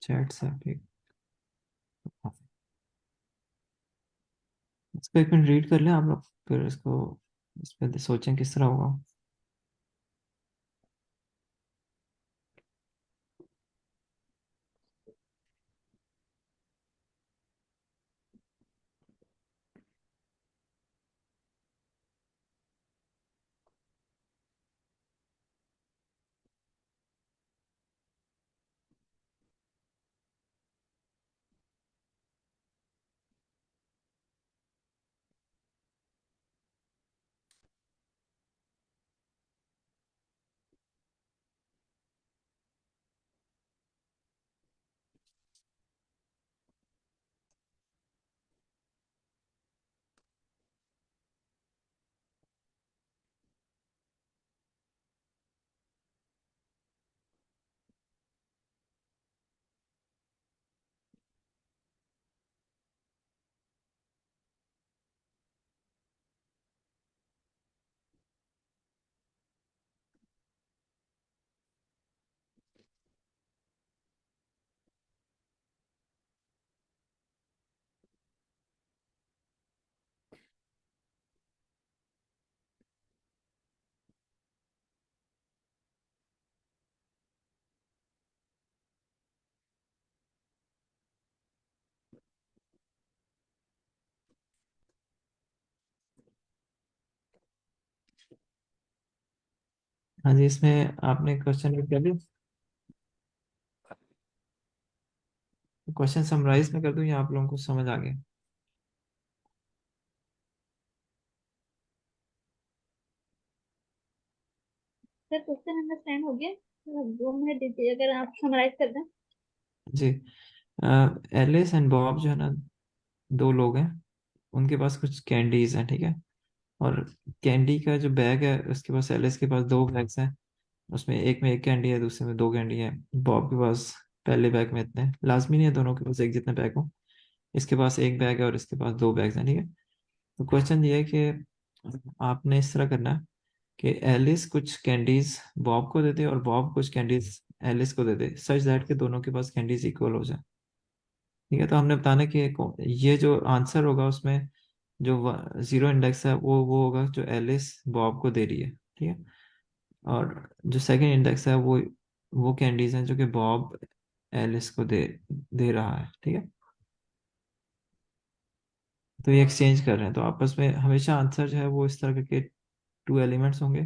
Chat से भी। इसको एक मिनट रीड कर लें आप लोग, फिर इसको इस पर सोचें किस तरह होगा। हाँ जी, इसमें आपने क्वेश्चन रीड कर लिया। क्वेश्चन समराइज में कर दूं या आप लोगों को समझ आ गया? सर क्वेश्चन अंडरस्टैंड हो गया। मतलब 2 मिनट दीजिए अगर आप समराइज कर दें। जी। एलिस एंड बॉब जो है ना, दो लोग हैं। उनके पास कुछ कैंडीज हैं, ठीक है। और कैंडी का जो बैग है, उसके पास, एलिस के पास दो बैग्स हैं। उसमें एक में एक कैंडी है, दूसरे में दो कैंडी है। बॉब के पास पहले बैग में इतने, लाजमी नहीं है दोनों के पास एक जितने बैग हो। इसके पास एक बैग है और इसके पास दो बैग्स हैं, ठीक है। तो क्वेश्चन ये है कि आपने इस तरह करना है कि एलिस कुछ कैंडीज बॉब को दे दे और बॉब कुछ कैंडीज एलिस को दे दे, सच दैट कि दोनों के पास कैंडीज इक्वल हो जाए। ठीक है, तो हमने बताना कि ये जो आंसर होगा उसमें जो जीरो इंडेक्स है वो होगा जो एलिस बॉब को दे रही है, ठीक है। और जो सेकंड इंडेक्स है वो कैंडीज हैं जो कि बॉब एलिस को दे दे रहा है, ठीक है। तो ये एक्सचेंज कर रहे हैं, तो आपस में हमेशा आंसर जो है वो इस तरह के टू एलिमेंट्स होंगे।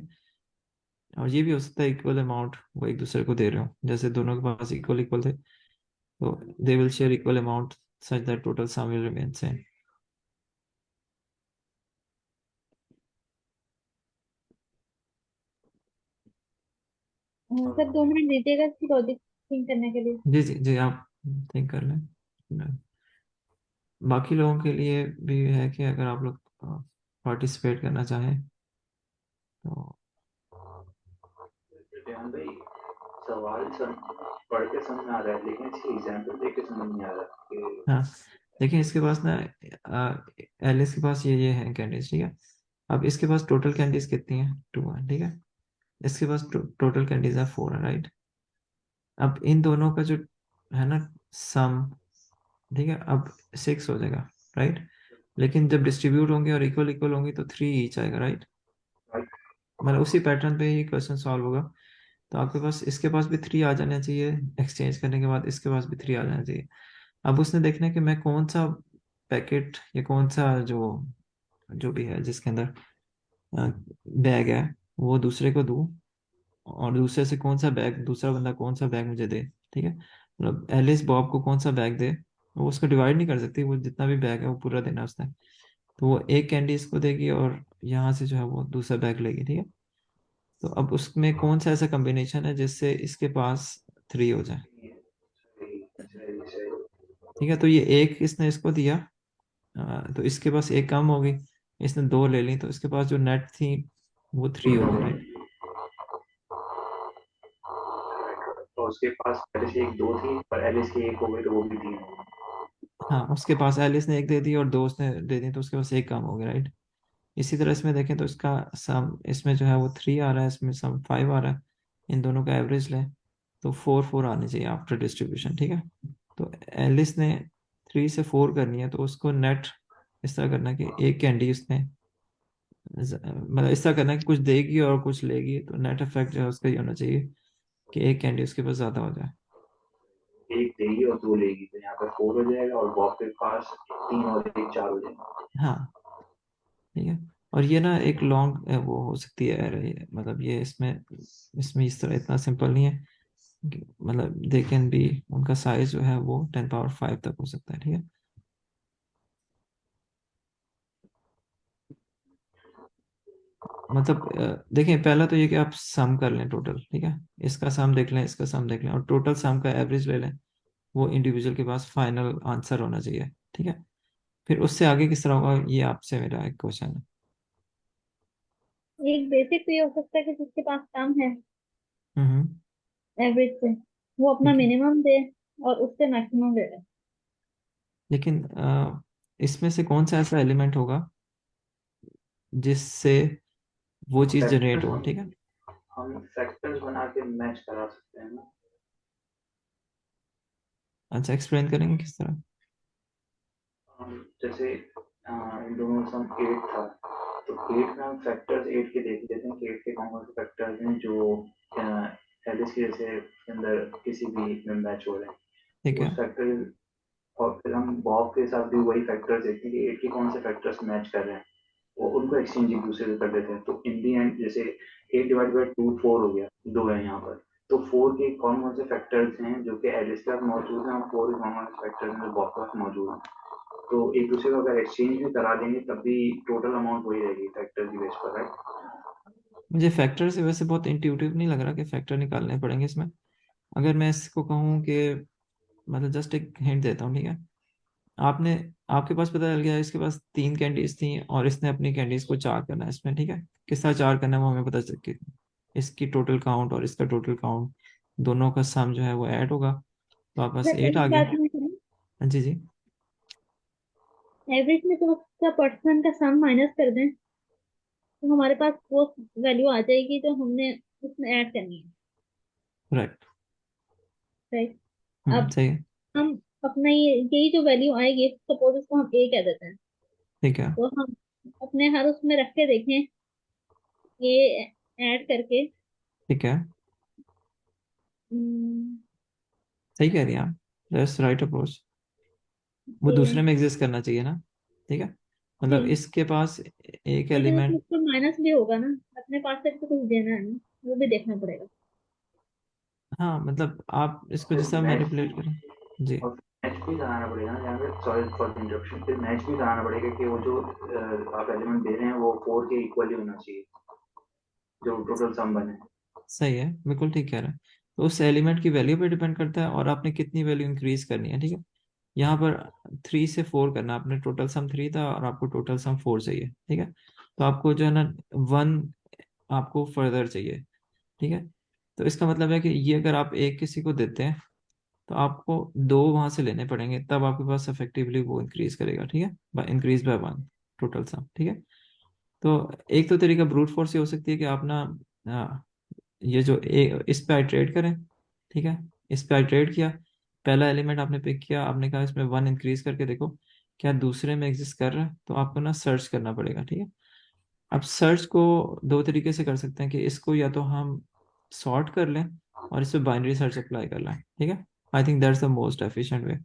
और ये भी हो सकता है इक्वल अमाउंट वो एक दूसरे को दे रहे हो, जैसे दोनों के पास इक्वल इक्वल थे, तो they will share equal amount such that total sum will remain same. Sir 2 minute दीजिएगा इसकी लॉजिक थिंक करने के लिए। जी जी जी, आप थिंक कर लें। बाकी लोगों के लिए भी है कि अगर आप लोग पार्टिसिपेट करना चाहें तो। ध्यान भाई, सवाल पढ़ के समझ में आ रहा है लेकिन इसके एग्जाम्पल देख के समझ नहीं आ रहा कि हाँ, देखिए इसके पास ना, एलिस के पास ये है कैंडीज, ठीक है। अब इसके पास टोटल कैंडीज कितनी है? टू है, ठीक है। इसके पास टोटल कैंडीज है फोर है, राइट। अब इन दोनों का जो है ना सम, ठीक है, अब सिक्स हो जाएगा, राइट। लेकिन जब डिस्ट्रीब्यूट होंगे और इक्वल इक्वल होंगी तो थ्री ईच आएगा, राइट। मतलब उसी पैटर्न पे ही क्वेश्चन सॉल्व होगा। तो आपके पास, इसके पास भी थ्री आ जाना चाहिए, एक्सचेंज करने के बाद इसके पास भी थ्री आ जाना चाहिए। अब उसने देखना है कि मैं कौन सा पैकेट या कौन सा जो जो भी है जिसके अंदर बैग है वो दूसरे को दूं, और दूसरे से कौन सा बैग, दूसरा बंदा कौन सा बैग मुझे दे, ठीक है। मतलब एलिस बॉब को कौन सा बैग दे, वो उसको डिवाइड नहीं कर सकती, वो जितना भी बैग है वो पूरा देना है उसने। तो वो एक कैंडी इसको देगी और यहाँ से जो है वो दूसरा बैग लेगी, ठीक है। तो अब उसमें कौन सा ऐसा कॉम्बिनेशन है जिससे इसके पास थ्री हो जाए। सही सही सही। ठीक है, तो ये एक इसने इसको दिया, तो इसके पास एक कम होगी, इसने दो ले ली, तो इसके पास जो नेट थी वो थ्री हो गई, राइट। तो उसके पास पहले से एक दो थी पर एलिस की एक हो गई तो वो भी तीन हो गई। हाँ, उसके पास एलिस ने एक दे दी और दो उसने दे दी, तो उसके पास एक कम हो गया, राइट। इसी तरह इसमें देखें तो इसका सम, इसमें जो है वो थ्री आ रहा है, इसमें सम फाइव आ रहा है। इन दोनों का एवरेज लें तो 4 4 आने चाहिए आफ्टर डिस्ट्रीब्यूशन, ठीक है। तो एलिस ने 3 से 4 करनी है, तो उसको नेट इस तरह करना कि एक कैंडी उसने मतलब इस तरह करना कि कुछ देगी और कुछ लेगी, तो नेट इफेक्ट जो है उसका ये होना चाहिए कि एक कैंडी उसके पास ज्यादा हो जाए। एक देगी और दो लेगी, तो यहाँ पर 4 हो जाएगा, और बॉब के पास 3 और एक 4 हो जाएगा। हाँ, ठीक है। और ये ना एक लॉन्ग वो हो सकती है array, मतलब ये इसमें इसमें इस तरह इतना सिंपल नहीं है मतलब दे कैन बी, उनका साइज जो है वो 10 पावर 5 तक हो सकता है, ठीक है। मतलब देखें, पहला तो ये कि आप सम कर लें टोटल, ठीक है। इसका सम देख लें, इसका सम देख लें, और टोटल सम का एवरेज ले लें। वो इंडिविजुअल के पास फाइनल आंसर होना चाहिए, ठीक है। फिर उससे आगे किस तरह होगा, ये आपसे मेरा एक क्वेश्चन है। एक बेसिक तो ये हो सकता है कि जिसके पास कम है हम्म। एवरेज से, वो अपना ठीक है, मिनिमम दे और उससे मैक्सिमम ले ले। लेकिन इसमें से कौन सा ऐसा एलिमेंट होगा जिससे वो चीज जनरेट फैक्टर्स हो, ठीक है। हम फैक्टर्स बना के मैच करा सकते हैं ना। अच्छा, एक्सप्लेन करेंगे किस तरह। जैसे इन दोनों सम 8 था, तो 8 में हम फैक्टर्स 8 के देख लेते हैं कि 8 के कौन कौन से फैक्टर्स हैं जो एलिस के जैसे के अंदर किसी भी में मैच हो रहे ठीक हैं, है, उस फैक्टर। और फिर हम बॉब के साथ भी वही फैक्टर्स देखते हैं कि 8 के कौन से फैक्टर्स मैच कर रहे हैं, वो उनको एक्सचेंज एक दूसरे से कर देते हैं। तो इन दी एंड जैसे 8/2 4 हो गया, 2 है यहाँ पर। तो 4 के कौन कौन से फैक्टर्स हैं जो कि एलिस के पास मौजूद हैं, और 4 के कौन कौन से फैक्टर्स हैं जो बॉब के पास मौजूद हैं। तो एक दूसरे को अगर एक्सचेंज भी करा देंगे तब भी टोटल अमाउंट वही रहेगी फैक्टर की बेस पर, राइट। मुझे फैक्टर से वैसे बहुत इंट्यूटिव नहीं लग रहा कि फैक्टर निकालने पड़ेंगे इसमें। अगर मैं इसको कहूँ कि मतलब जस्ट एक हिंट देता हूँ, ठीक है। आपने आपके पास पता चल गया इसके पास 3 कैंडीज थी और इसने अपनी कैंडीज को 4 करना है इसमें, ठीक है। किस तरह 4 करना है वो हमें पता चल कि इसकी टोटल काउंट और इसका टोटल काउंट दोनों का सम जो है वो ऐड होगा, तो आप पास सर 8 एक आ गया। बात नहीं करें, जी जी। एवरेज में तो उसका परसेंट का सम माइनस कर दें, तो हमारे पास वो वैल्यू आ जाएगी जो हमने उसमें ऐड करनी है। राइट। राइट। अब सही है। हम अपना ये यही जो वैल्यू आएगी, सपोज इसको हम ए कह देते हैं, ठीक है, तो हम अपने हर उसमें रख के देखें ए ऐड करके। ठीक है, हम्म, सही कह रही हैं आप। That's right approach. वो दूसरे ए, में एग्जिस्ट करना चाहिए ना, ठीक है। जी, मतलब इसके पास एक लेकिन उसमें एलिमेंट। उसको माइनस भी होगा ना, अपने पास से भी तो कुछ देना है ना, वो भी देखना पड़ेगा। हाँ, मतलब आप इसको फिर जैसा मैच मैनिपुलेट करें। जी। और मैच भी कराना पड़ेगा ना यहाँ पे, सॉरी फॉर द इंटरप्शन। फिर मैच भी कराना पड़ेगा कि वो जो आप एलिमेंट दे रहे हैं वो 4 के इक्वली होना चाहिए, जो टोटल सम बने। सही है, बिल्कुल ठीक कह रहे हैं। तो उस एलिमेंट की वैल्यू पे डिपेंड करता है और आपने कितनी वैल्यू इंक्रीज करनी है, ठीक है। यहाँ पर 3 से 4 करना, आपने टोटल सम 3 था और आपको टोटल सम 4 चाहिए, ठीक है। तो आपको जो है ना 1 आपको फर्दर चाहिए, ठीक है। तो इसका मतलब है कि ये अगर आप एक किसी को देते हैं तो आपको 2 वहां से लेने पड़ेंगे, तब आपके पास इफेक्टिवली वो इंक्रीज करेगा, ठीक है। इंक्रीज बाय 1 टोटल सम, ठीक है। तो एक तो तरीका ब्रूट फोर्स ये हो सकती है कि आप ना ये जो इस पे आइट्रेट करें, ठीक है। इस पे आइट्रेट किया, पहला एलिमेंट आपने पिक किया, आपने कहा इसमें 1 इंक्रीज करके देखो क्या दूसरे में एग्जिस्ट कर रहा है, तो आपको ना सर्च करना पड़ेगा, ठीक है। अब सर्च को 2 तरीके से कर सकते हैं कि इसको या तो हम सॉर्ट कर लें और इस पे बाइनरी सर्च अप्लाई कर लें, ठीक है। I think that's the most efficient way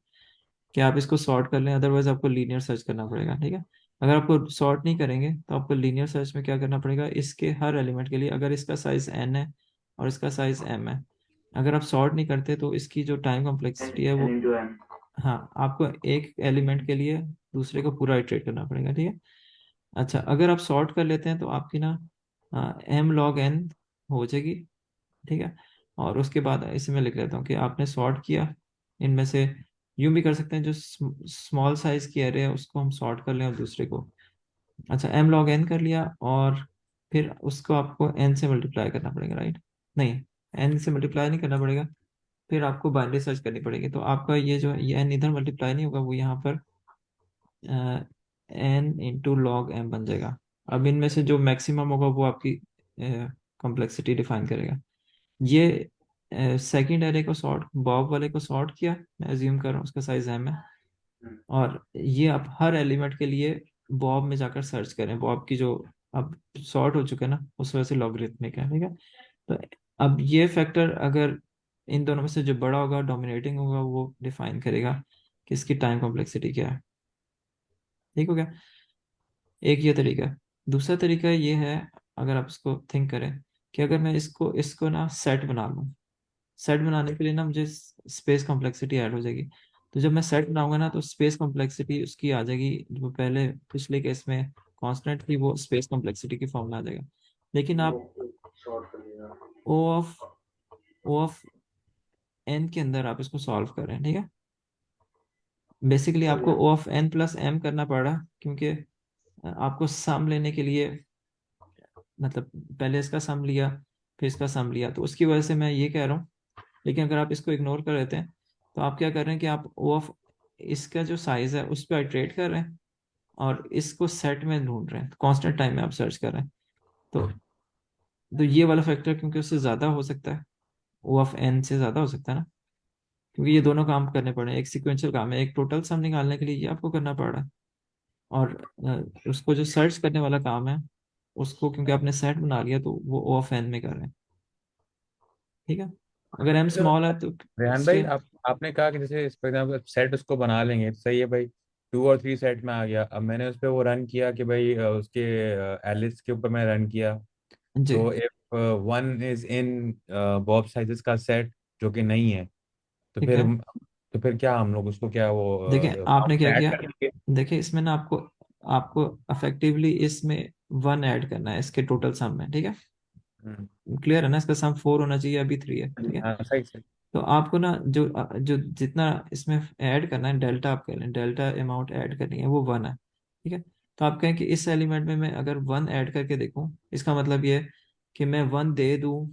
कि आप इसको सॉर्ट कर लें, अदरवाइज आपको लीनियर सर्च करना पड़ेगा, ठीक है। अगर आपको सॉर्ट नहीं करेंगे तो आपको लीनियर सर्च में क्या करना पड़ेगा, इसके हर एलिमेंट के लिए अगर इसका साइज n है और इसका साइज m है, अगर आप सॉर्ट नहीं करते तो इसकी जो टाइम एन कॉम्प्लेक्सिटी है एन वो, इंटू एम। हाँ, आपको एक एलिमेंट के लिए दूसरे को पूरा इटरेट करना पड़ेगा, ठीक है। अच्छा, अगर आप सॉर्ट कर लेते हैं तो आपकी ना m log n हो जाएगी, ठीक है। और उसके बाद इसे मैं लिख लेता हूँ कि आपने सॉर्ट किया इनमें से, यूं भी कर सकते हैं जो स्मॉल साइज की एरे है उसको हम सॉर्ट कर लें और दूसरे को, अच्छा m log n कर लिया, और फिर उसको आपको n से मल्टीप्लाई करना पड़ेगा, राइट। नहीं, n से मल्टीप्लाई नहीं करना पड़ेगा, फिर आपको बाइनरी सर्च करनी पड़ेगी, तो आपका ये जो है ये n इधर मल्टीप्लाई नहीं होगा, वो यहाँ पर n इंटू लॉग m बन जाएगा। अब इनमें से जो मैक्सिमम होगा वो आपकी कॉम्प्लेक्सिटी डिफाइन करेगा। ये सेकंड एरे को सॉर्ट, बॉब वाले को सॉर्ट किया, मैं अज्यूम कर रहा हूँ उसका साइज m है, हम्म, और ये आप हर एलिमेंट के लिए बॉब में जाकर सर्च करें, बॉब की जो अब सॉर्ट हो चुका है ना, उस वजह से लॉगरिथमिक है, ठीक है। तो अब ये फैक्टर अगर इन दोनों में से जो बड़ा होगा, डोमिनेटिंग होगा, वो डिफाइन करेगा कि इसकी टाइम कॉम्प्लेक्सिटी क्या है। ठीक हो गया, एक ये तरीका है। दूसरा तरीका ये है, अगर आप इसको थिंक करें कि अगर मैं इसको इसको ना सेट बना लूँ, सेट बनाने के लिए ना मुझे स्पेस कॉम्प्लेक्सिटी ऐड हो जाएगी। तो जब मैं सेट बनाऊंगा ना, तो स्पेस कॉम्प्लेक्सिटी उसकी आ जाएगी जो पहले पिछले केस में कांस्टेंट थी, वो स्पेस कॉम्प्लेक्सिटी की फॉर्म में आ जाएगा। लेकिन वो आप शॉर्ट कर देगा। ओ ऑफ ओ ऑफ एन के अंदर आप इसको सॉल्व कर रहे हैं, ठीक है। बेसिकली हो आपको गया। ओ ऑफ एन प्लस एम करना पड़ रहा है, क्योंकि आपको सम लेने के लिए, मतलब पहले इसका सम लिया, फिर इसका सम लिया, तो उसकी वजह से मैं ये कह रहा हूँ। लेकिन अगर आप इसको इग्नोर कर देते हैं, तो आप क्या कर रहे हैं कि आप ओ ऑफ इसका जो साइज है उस पर आइट्रेट कर रहे हैं, और इसको सेट में ढूंढ रहे हैं, कांस्टेंट टाइम में आप सर्च कर रहे हैं। तो ये वाला फैक्टर क्योंकि उससे ज्यादा हो सकता है, ओ ऑफ एन से ज्यादा हो सकता है ना, क्योंकि ये दोनों काम करने पड़ रहे हैं, एक सीक्वेंशियल काम है, एक टोटल सम निकालने के लिए ये आपको करना पड़ रहा है, और उसको जो सर्च करने वाला काम है, उसको क्योंकि आपने सेट बना लिया, तो वो ओ ऑफ एन में कर रहे हैं, ठीक है। अगर एम तो स्मॉल है तो रेहान भाई, इसलिए। आपने कहा कि जैसे इस पर सेट उसको बना लेंगे, तो सही है भाई। 2 और 3 सेट में आ गया, अब मैंने उस पर वो रन किया कि भाई उसके एलिस के ऊपर मैं रन किया। जी तो if one is in Bob sizes का सेट जो कि नहीं है, तो ठीक है। फिर क्या हम लोग उसको क्या वो देखिए आपने क्या ऐड किया, कर देंगे? देखिए इसमें ना आपको आपको अफेक्टिवली इसमें वन ऐड करना है इसके टोटल सम में, ठीक है। हम्म, क्लियर है ना, इसका सम 4 होना चाहिए, अभी 3 है, ठीक है। हाँ सही सही। तो आपको ना जो जो जितना इसमें ऐड करना है, डेल्टा आप कह लें, डेल्टा अमाउंट ऐड करनी है, वो 1 है, ठीक है। तो आप कहें कि इस एलिमेंट में मैं अगर 1 ऐड करके देखूं, इसका मतलब ये है कि मैं 1 दे दूं,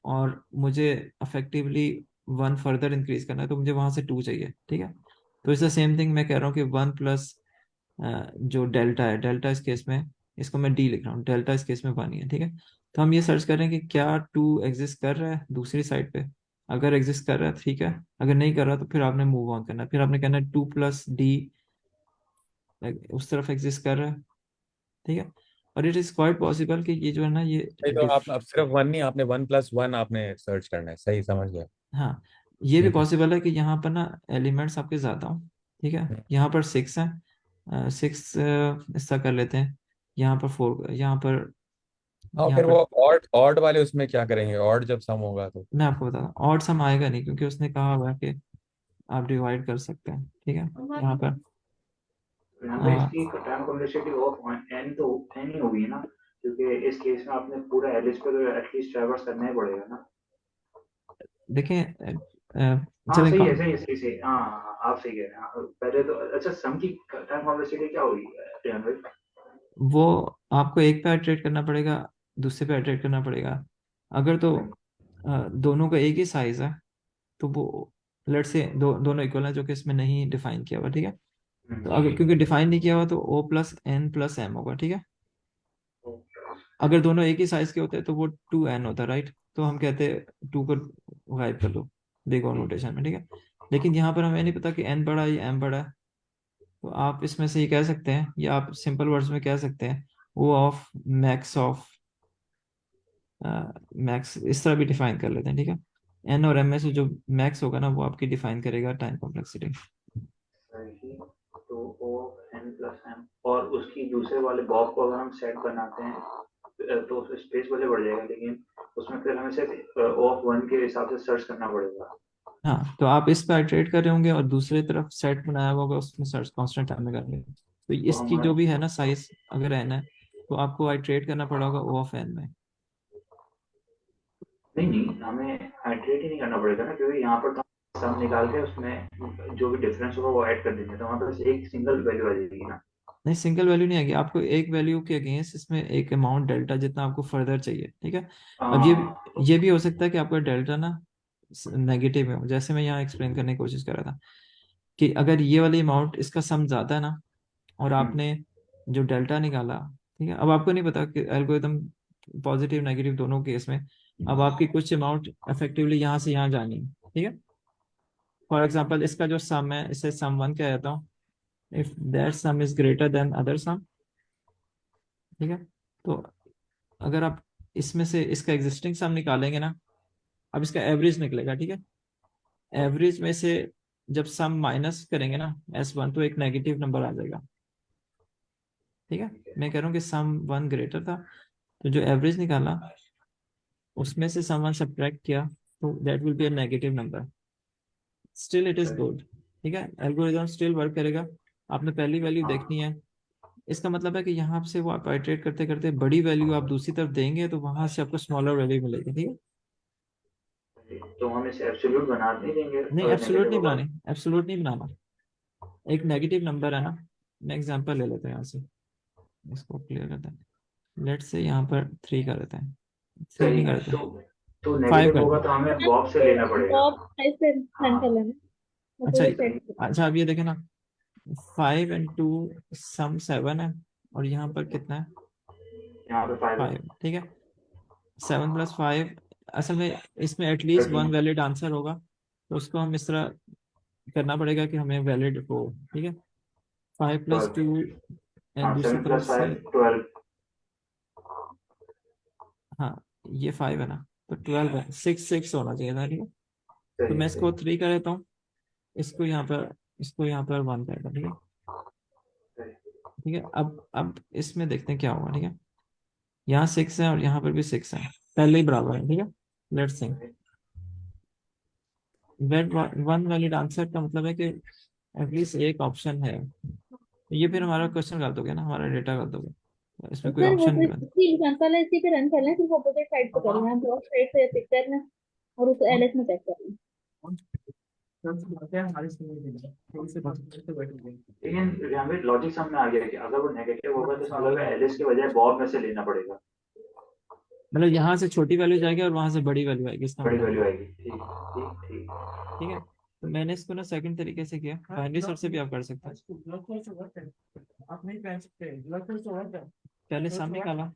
और मुझे अफेक्टिवली 1 फर्दर इंक्रीज करना है, तो मुझे वहां से 2 चाहिए, ठीक है। तो इट्स द सेम थिंग, मैं कह रहा हूँ कि 1 प्लस जो डेल्टा है, डेल्टा इस केस में, इसको मैं डी लिख रहा हूँ, डेल्टा इस केस में 1 ही है, ठीक है। तो हम ये सर्च कर रहे हैं कि क्या 2 एग्जिस्ट कर रहा है दूसरी साइड पे। अगर एग्जिस्ट कर रहा है ठीक है, अगर नहीं कर रहा तो फिर आपने मूव ऑन करना है, फिर आपने कहना है 2 प्लस डी उस तरफ एग्जिस्ट कर रहा है, ठीक है। और इट इज क्वाइट पॉसिबल कि ये जो है ना, ये नहीं तो डिफ आप अब सिर्फ वन नहीं, आपने 1+1 आपने सर्च करना है, सही समझ गया। हाँ, ये भी ठीक है। पॉसिबल है कि यहाँ पर ना एलिमेंट्स आपके ज्यादा हो, ठीक है। यहाँ पर 6 है, 6 ऐसा कर लेते हैं, यहाँ पर 4, यहाँ पर, हाँ, यहाँ फिर वो पर ऑड ऑड वाले उसमें क्या करेंगे, ऑड जब सम होगा तो? मैं आपको बताता हूँ, ऑड सम आएगा नहीं, क्योंकि उसने कहा हुआ है कि आप डिवाइड कर सकते हैं, ठीक है। यहाँ पर यहाँ पे आ, इसकी टाइम कॉम्प्लेक्सिटी ऑफ एन तो एन ही होगी ना, क्योंकि इस केस में आपने पूरा एलिस पे तो एटलीस्ट ट्रैवर्स करना ही पड़ेगा ना। देखें हाँ चलें सही है, सही है, सही सही, हाँ हाँ, हाँ, आप सही कह रहे हैं। हाँ, पहले तो अच्छा, सम की टाइम कॉम्प्लेक्सिटी क्या होगी रेहान भाई? वो आपको एक पे आइटरेट करना पड़ेगा, दूसरे पे आइटरेट करना पड़ेगा। अगर तो दोनों का एक ही साइज है, तो वो लेट से दोनों इक्वल है, जो कि इसमें नहीं डिफाइन किया हुआ, ठीक है। तो हम्म, अगर क्योंकि डिफाइन नहीं किया हुआ, तो O plus N plus M होगा, ठीक है। अगर दोनों एक ही साइज के होते हैं, तो वो 2n होता है, राइट। तो हम कहते हैं 2 को गायब कर दो बिग और ठीक नोटेशन में, ठीक है। लेकिन यहाँ पर हमें नहीं पता कि n बड़ा है या m बड़ा है, तो आप इसमें से ये कह सकते हैं, या आप सिंपल वर्ड्स में कह सकते हैं, वो ऑफ मैक्स ऑफ मैक्स, इस तरह भी डिफाइन कर लेते हैं, ठीक है। n और m में से जो मैक्स होगा ना, वो आपकी डिफाइन करेगा टाइम कॉम्प्लेक्सिटी। सही। तो ओ एन प्लस एम, और उसकी दूसरे वाले बॉब को अगर हम सेट बनाते हैं तो स्पेस वाले बढ़ जाएगा, लेकिन उसमें फिर हमें सिर्फ ओ ऑफ वन के हिसाब से सर्च करना पड़ेगा। हाँ, तो आप इस पर आइटरेट कर रहे होंगे, और दूसरी तरफ सेट बनाया हुआ होगा, उसमें सर्च कांस्टेंट टाइम में करेंगे, तो तो इसकी हमारे जो भी है ना साइज, अगर n है, तो आपको आइटरेट करना पड़ा होगा ओ ऑफ एन में। नहीं नहीं, हमें हाइड्रेट ही नहीं करना पड़ेगा ना, क्योंकि यहाँ पर तो सम निकाल के उसमें जो भी डिफरेंस होगा वो ऐड कर देंगे, तो हमारे पास एक सिंगल वैल्यू आ जाएगी ना। नहीं, सिंगल वैल्यू नहीं आएगी, आपको एक वैल्यू के अगेंस्ट इसमें एक अमाउंट डेल्टा जितना आपको फर्दर चाहिए, ठीक है। अब हाँ, ये भी हो सकता है कि आपका डेल्टा ना नेगेटिव में हो, जैसे मैं यहाँ एक्सप्लेन करने की कोशिश कर रहा था, कि अगर ये वाली अमाउंट इसका सम ज्यादा है ना, और हम्म, आपने जो डेल्टा निकाला, ठीक है। अब आपको नहीं पता कि एल्गोरिथम पॉजिटिव नेगेटिव दोनों केस में अब आपकी कुछ अमाउंट इफेक्टिवली यहाँ से यहाँ जानी है, ठीक है। फॉर एग्जाम्पल इसका जो सम है, इसे सम वन कह देता हूँ। If that sum is greater than other sum, ठीक है। तो अगर आप इसमें से इसका एग्जिस्टिंग सम निकालेंगे ना, अब इसका एवरेज निकलेगा, ठीक है। एवरेज में से जब सम माइनस करेंगे ना S1, तो एक नेगेटिव नंबर आ जाएगा, ठीक है। मैं कह रहा हूँ कि सम वन ग्रेटर था, तो जो एवरेज निकाला उसमें से सम वन सब्ट्रैक्ट किया, तो that will be a negative number. Still it is good, ठीक है। एल्गोरिथम स्टिल वर्क करेगा। आपने पहली वैल्यू देखनी है, इसका मतलब है कि यहाँ से वो आप आइटरेट करते करते बड़ी वैल्यू आप दूसरी तरफ देंगे, तो वहां से आपको स्मॉलर वैल्यू मिलेगी, ठीक है। तो हम इसे एब्सोल्यूट बना नहीं देंगे नहीं, अगर एब्सोल्यूट नेगेटिव नहीं होगा। बनानी, एब्सोल्यूट नहीं बनाना। एक नेगेटिव नंबर है ना, मैं एग्जांपल ले लेते हैं यहाँ से, इसको क्लियर करते हैं। लेट से यहाँ पर 3 कर देते हैं, 3 सही नहीं है। करते, तो 5 नेगेटिव करते होगा हैं। तो हमें बॉक्स से लेना पड़ेगा। टॉप 5 से रन हाँ कर लेना, अच्छा, मतलब सेट। अच्छा अब ये देखें ना, 5 and 2 सम 7 है, और यहाँ पर कितना है, यहाँ पे 5 है। 5, ठीक है। 7 + 5, असल में इसमें एटलीस्ट वन 13। वैलिड आंसर होगा, तो उसको हम इस तरह करना पड़ेगा कि हमें वैलिड हो, ठीक है। 5 + 2, 12। हाँ, दूसरी 7 तरफ + से, 5 12। हाँ ये 5 है ना, तो 12 है, 6 होना चाहिए था, ठीक है। तो सही मैं है, इसको सही 3 कर देता हूँ, इसको यहाँ पर, इसको यहाँ पर 1 कर देता, ठीक है। सही। ठीक है, अब इसमें देखते हैं क्या होगा, ठीक है। यहाँ 6 है और यहाँ पर भी 6 है, पहले ही बराबर है, ठीक है। लेट्स सी, सही। वेट वन वैलिड आंसर का मतलब है कि एटलीस्ट एक ऑप्शन है। ये फिर हमारा क्वेश्चन गलत हो गया ना, हमारा डेटा गलत हो गया, इसमें कोई सर वो ऑप्शन तो नहीं बना। इसी एग्जांपल है, इसी पे रन कर लें, सिर्फ अपोजिट साइड पे करना है, ब्लॉक साइड से पिक करना है और उसे एलएस में चेक करना है। लेकिन यहाँ पे लॉजिक सामने आ गया कि अगर वो नेगेटिव होगा तो इसका मतलब एलिस के बजाय बॉब में से लेना पड़ेगा। मतलब यहाँ से छोटी वैल्यू जाएगी और वहां से बड़ी वैल्यू आएगी, इसका बड़ी मतलब है, वैल्यू आएगी। ठीक ठीक ठीक। ठीक है। तो मैंने इसको ना सेकंड तरीके से किया, बाइनरी सर्च से भी आप कर सकते हैं। पहले सामने निकाला,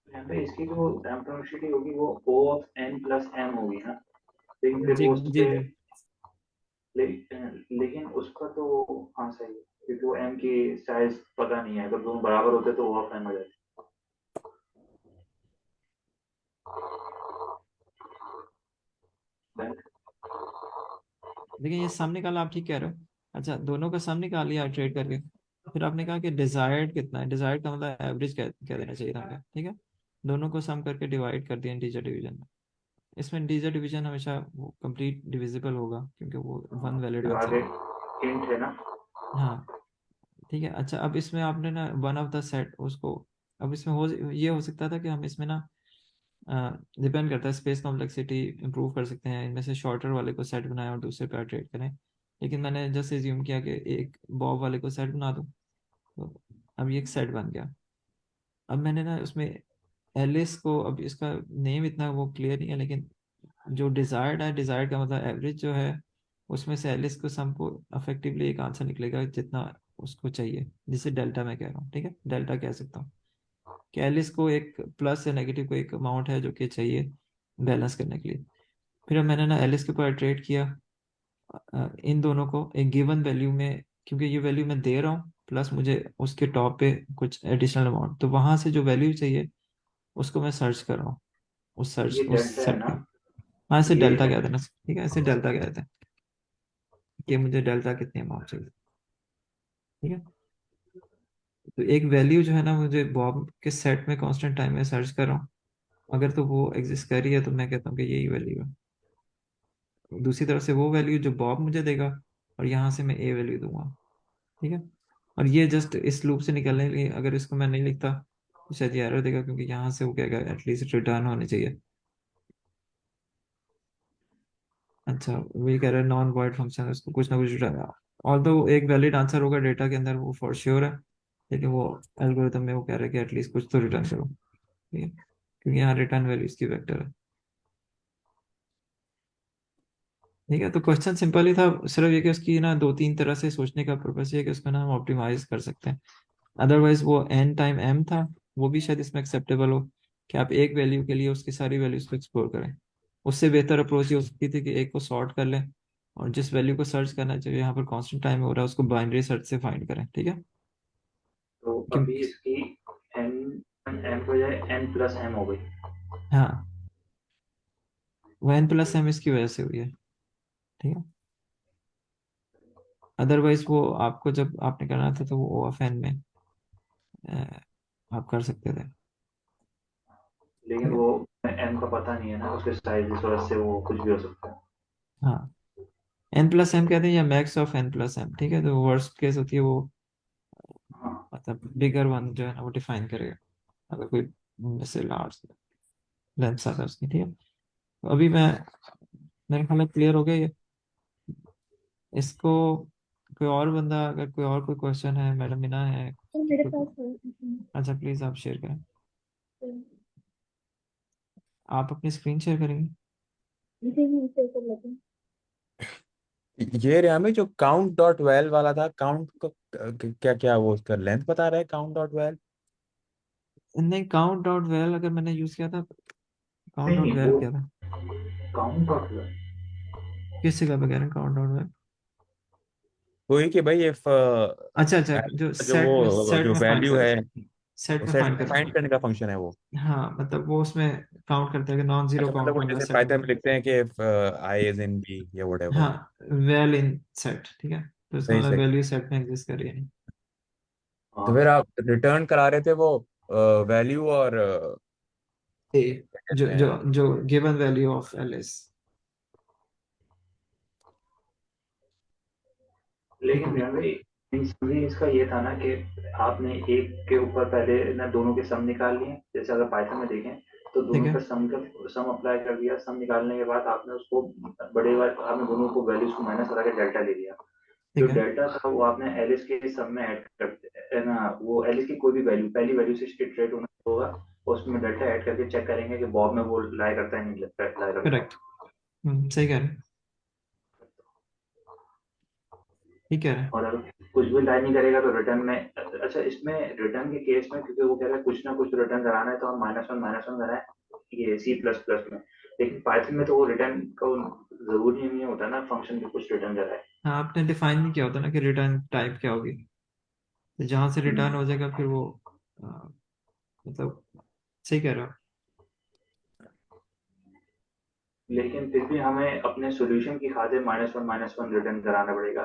यहाँ पे इसकी जो टाइम कॉम्प्लेक्सिटी होगी वो O of n plus m होगी ना। लेकिन फिर जी वो उस जी पे जी। लेकिन उसका तो हाँ सही है, क्योंकि वो m की साइज पता नहीं है, अगर दोनों बराबर होते तो O ऑफ n हो जाते। लेकिन ये सामने निकाला, आप ठीक कह रहे हो। अच्छा, दोनों का सम निकाल लिया ट्रेड करके, फिर आपने कहा कि डिजायर्ड कितना है, डिजायर्ड का मतलब एवरेज कह देना चाहिए था हमें, ठीक है। दोनों को सम करके डिवाइड कर दिया इंटीजर डिवीजन में। इसमें इंटीजर डिवीजन हमेशा वो कंप्लीट डिविजिबल होगा, क्योंकि वो वन वैलिड फिर आंसर आगे है। हिंट है ना। हाँ, ठीक है। अच्छा, अब इसमें आपने ना वन ऑफ द सेट उसको, अब इसमें हो ये हो सकता था कि हम इसमें ना, डिपेंड करता है, स्पेस कॉम्प्लेक्सिटी इंप्रूव कर सकते हैं, इनमें से शॉर्टर वाले को सेट बनाएं और दूसरे पे ट्रेड करें। लेकिन मैंने जस्ट एज्यूम किया कि एक बॉब वाले को सेट बना दूं, तो अब ये एक सेट बन गया। अब मैंने ना उसमें एलिस को, अब इसका नेम इतना वो क्लियर नहीं है, लेकिन जो डिजायर्ड है, डिजायर्ड का मतलब एवरेज जो है, उसमें से एलिस को सम को अफेक्टिवली एक आंसर निकलेगा जितना उसको चाहिए, जिसे डेल्टा मैं कह रहा हूँ, ठीक है। डेल्टा कह सकता हूँ कि एलिस को एक प्लस या नेगेटिव को एक अमाउंट है जो कि चाहिए बैलेंस करने के लिए। फिर मैंने ना एलिस के ऊपर ट्रेड किया, इन दोनों को एक गिवन वैल्यू में, क्योंकि ये वैल्यू मैं दे रहा हूँ, प्लस मुझे उसके टॉप पे कुछ एडिशनल अमाउंट, तो वहां से जो वैल्यू चाहिए उसको मैं सर्च कर रहा हूँ, उस सर्च ये उस डेल्टा है सेट ना। का। हाँ, इसे ये डेल्टा है। कहते हैं ना, ठीक है, इसे डेल्टा कहते हैं कि मुझे डेल्टा कितनी अमाउंट चाहिए, ठीक है। तो एक वैल्यू जो है ना, मुझे बॉब के सेट में कांस्टेंट टाइम में सर्च कर रहा हूँ, अगर तो वो एग्जिस्ट कर रही है तो मैं कहता हूँ कि यही वैल्यू है। दूसरी तरफ से वो वैल्यू जो बॉब मुझे देगा, और यहाँ से मैं ए वैल्यू दूंगा, ठीक है। और ये जस्ट इस लूप से निकलने के लिए, अगर इसको मैं नहीं लिखता तो शायद ये एरर देगा, क्योंकि यहाँ से वो कहेगा एटलीस्ट रिटर्न होने चाहिए। अच्छा, वही कह रहा है नॉन वॉइड फंक्शन, उसको कुछ ना कुछ रिटर्न, ऑल्दो एक वैलिड आंसर होगा डेटा के अंदर, वो फॉर श्योर है, लेकिन वो एल्गोरिथम में वो कह रहा है कि एटलीस्ट कुछ तो रिटर्न करो, ठीक है, क्योंकि यहाँ रिटर्न वैल्यू इसकी वेक्टर है, ठीक है। तो क्वेश्चन सिंपल ही था, सिर्फ ये कि उसकी ना 2-3 तरह से सोचने का पर्पस ये है कि उसको ना हम ऑप्टिमाइज कर सकते हैं। अदरवाइज वो एन टाइम एम था, वो भी शायद इसमें एक्सेप्टेबल हो, कि आप एक वैल्यू के लिए उसकी सारी वैल्यूज को एक्सप्लोर करें। उससे बेहतर अप्रोच ये हो सकती थी कि एक को सॉर्ट कर लें और जिस वैल्यू को सर्च करना चाहिए यहाँ पर कांस्टेंट टाइम हो रहा है उसको बाइनरी सर्च से फाइंड करें, ठीक है। तो अभी क्योंकि इसकी एन एम की बजाय एन प्लस एम हो गई। हाँ, वो एन प्लस एम इसकी वजह से हुई है, ठीक है। अदरवाइज वो आपको जब आपने करना था तो वो ओ ऑफ एन में आप कर सकते थे, लेकिन ठीक है। वो एम का पता नहीं है ना, उसके साइज इस वजह से वो कुछ भी हो सकता है। हाँ, एन प्लस एम कहते हैं या max of N plus M, ठीक है। तो वर्स्ट केस होती है वो, हाँ, मतलब बिगर वन जो है ना वो डिफाइन करेगा अगर कोई जैसे लार्ज लेंथ आता है उसकी, ठीक है। तो अभी मैं, मेरे ख्याल में क्लियर हो गया ये। इसको कोई और बंदा, अगर कोई और कोई क्वेश्चन है, मैडम मीना है तो मेरे कोई, पास है। अच्छा प्लीज आप शेयर करें। तो आप अपनी स्क्रीन शेयर करेंगे? इसी में से कर लेते हैं। ये रहा में जो काउंट डॉट वेल वाला था, काउंट को क्या क्या वो उसका लेंथ बता रहा है काउंट डॉट वेल? नहीं, काउंट डॉट वेल अगर मैंने यूज किया था, काउंट नहीं डॉट नहीं, वेल वो क्या था? काउंट ऑफ किस जगह पे कह रहे हैं काउंट डॉट वेल? वही कि भाई इफ अच्छा अच्छा, जो जो सेट में, वो सेट जो में फाइंड वैल्यू करें, है सेट वो में सेट फाइंड में करें। फाइंड करने का फंक्शन है वो। हाँ, मतलब वो उसमें काउंट करते हैं कि नॉन जीरो अच्छा, मतलब काउंट वो होगा जैसे सेट में। पाइथन में लिखते हैं कि if I is in B या व्हाटएवर। हाँ, वेल इन सेट, ठीक है। तो इसका सही मतलब सही। वैल्यू सेट में एग्जिस्ट कर रही है। तो हाँ। फिर आप रिटर्न करा रहे थे वो वैल्यू और ए, क्या जो कहते जो हैं? जो given value of L S, ठीक लेकिन है। भैया भाई, इसमें इसका ये था ना कि आपने एक के ऊपर पहले ना दोनों के सम निकाल लिए। जैसे अगर पाइथन में देखें तो ठीक दोनों है, का सम अप्लाई कर दिया। सम निकालने के बाद आपने उसको बड़े बार आपने दोनों को वैल्यूज को माइनस करा के डेल्टा ले लिया। जो ठीक है, डेल्टा था वो आपने एलिस के सम में ऐड कर है ना। वो एलिस की कोई भी वैल्यू पहली वैल्यू से इटरेट होना होगा और उसमें डेल्टा ऐड करके चेक करेंगे कि बॉब में वो लाई करता है नहीं लाई करता। करेक्ट। सही कह रहे हैं, ठीक कह रहे हैं। और अगर कुछ भी लाई नहीं करेगा तो रिटर्न में, अच्छा इसमें रिटर्न के केस में क्योंकि वो कह रहा है कुछ ना कुछ रिटर्न कराना है तो हम माइनस वन कराए ये सी प्लस प्लस में। लेकिन पाइथन में तो वो रिटर्न को जरूरी नहीं होता ना फंक्शन के कुछ रिटर्न कराए। हाँ, आपने डिफाइन नहीं किया होता ना कि रिटर्न टाइप क्या होगी। तो जहां से रिटर्न हो जाएगा फिर वो अ, मतलब सही कह रहे हो। लेकिन फिर भी हमें अपने सॉल्यूशन की खातिर माइनस वन रिटर्न कराना पड़ेगा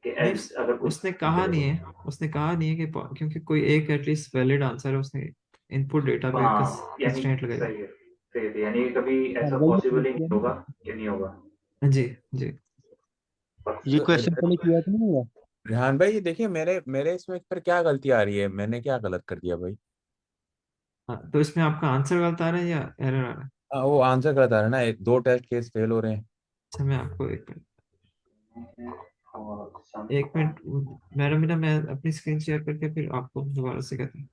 कि नहीं, एल्स अगर कुछ उसने नहीं कहा करे नहीं तो। है, उसने कहा नहीं है कि क्योंकि कोई एक एटलीस्ट वैलिड आंसर है, उसने इनपुट डेटा पे हाँ यानी कंस्ट्रेंट लगाई। सही है यानी कभी हाँ, ऐसा वही पॉसिबल ही किया नहीं होगा ना। कि नहीं होगा। जी जी। ये तो क्वेश्चन पहले किया था ना। रेहान भाई, ये देखिए मेरे मेरे इसमें पर क्या गलती आ रही है, मैंने क्या गलत कर दिया भाई? हाँ, तो इसमें आपका आंसर गलत आ रहा है या एरर आ रहा है? वो आंसर गलत आ रहा है ना, दो टेस्ट केस फेल हो रहे हैं। अच्छा, मैं आपको और एक मिनट, मैडम ना मैं अपनी स्क्रीन शेयर करके फिर आपको दोबारा से कहता हूँ।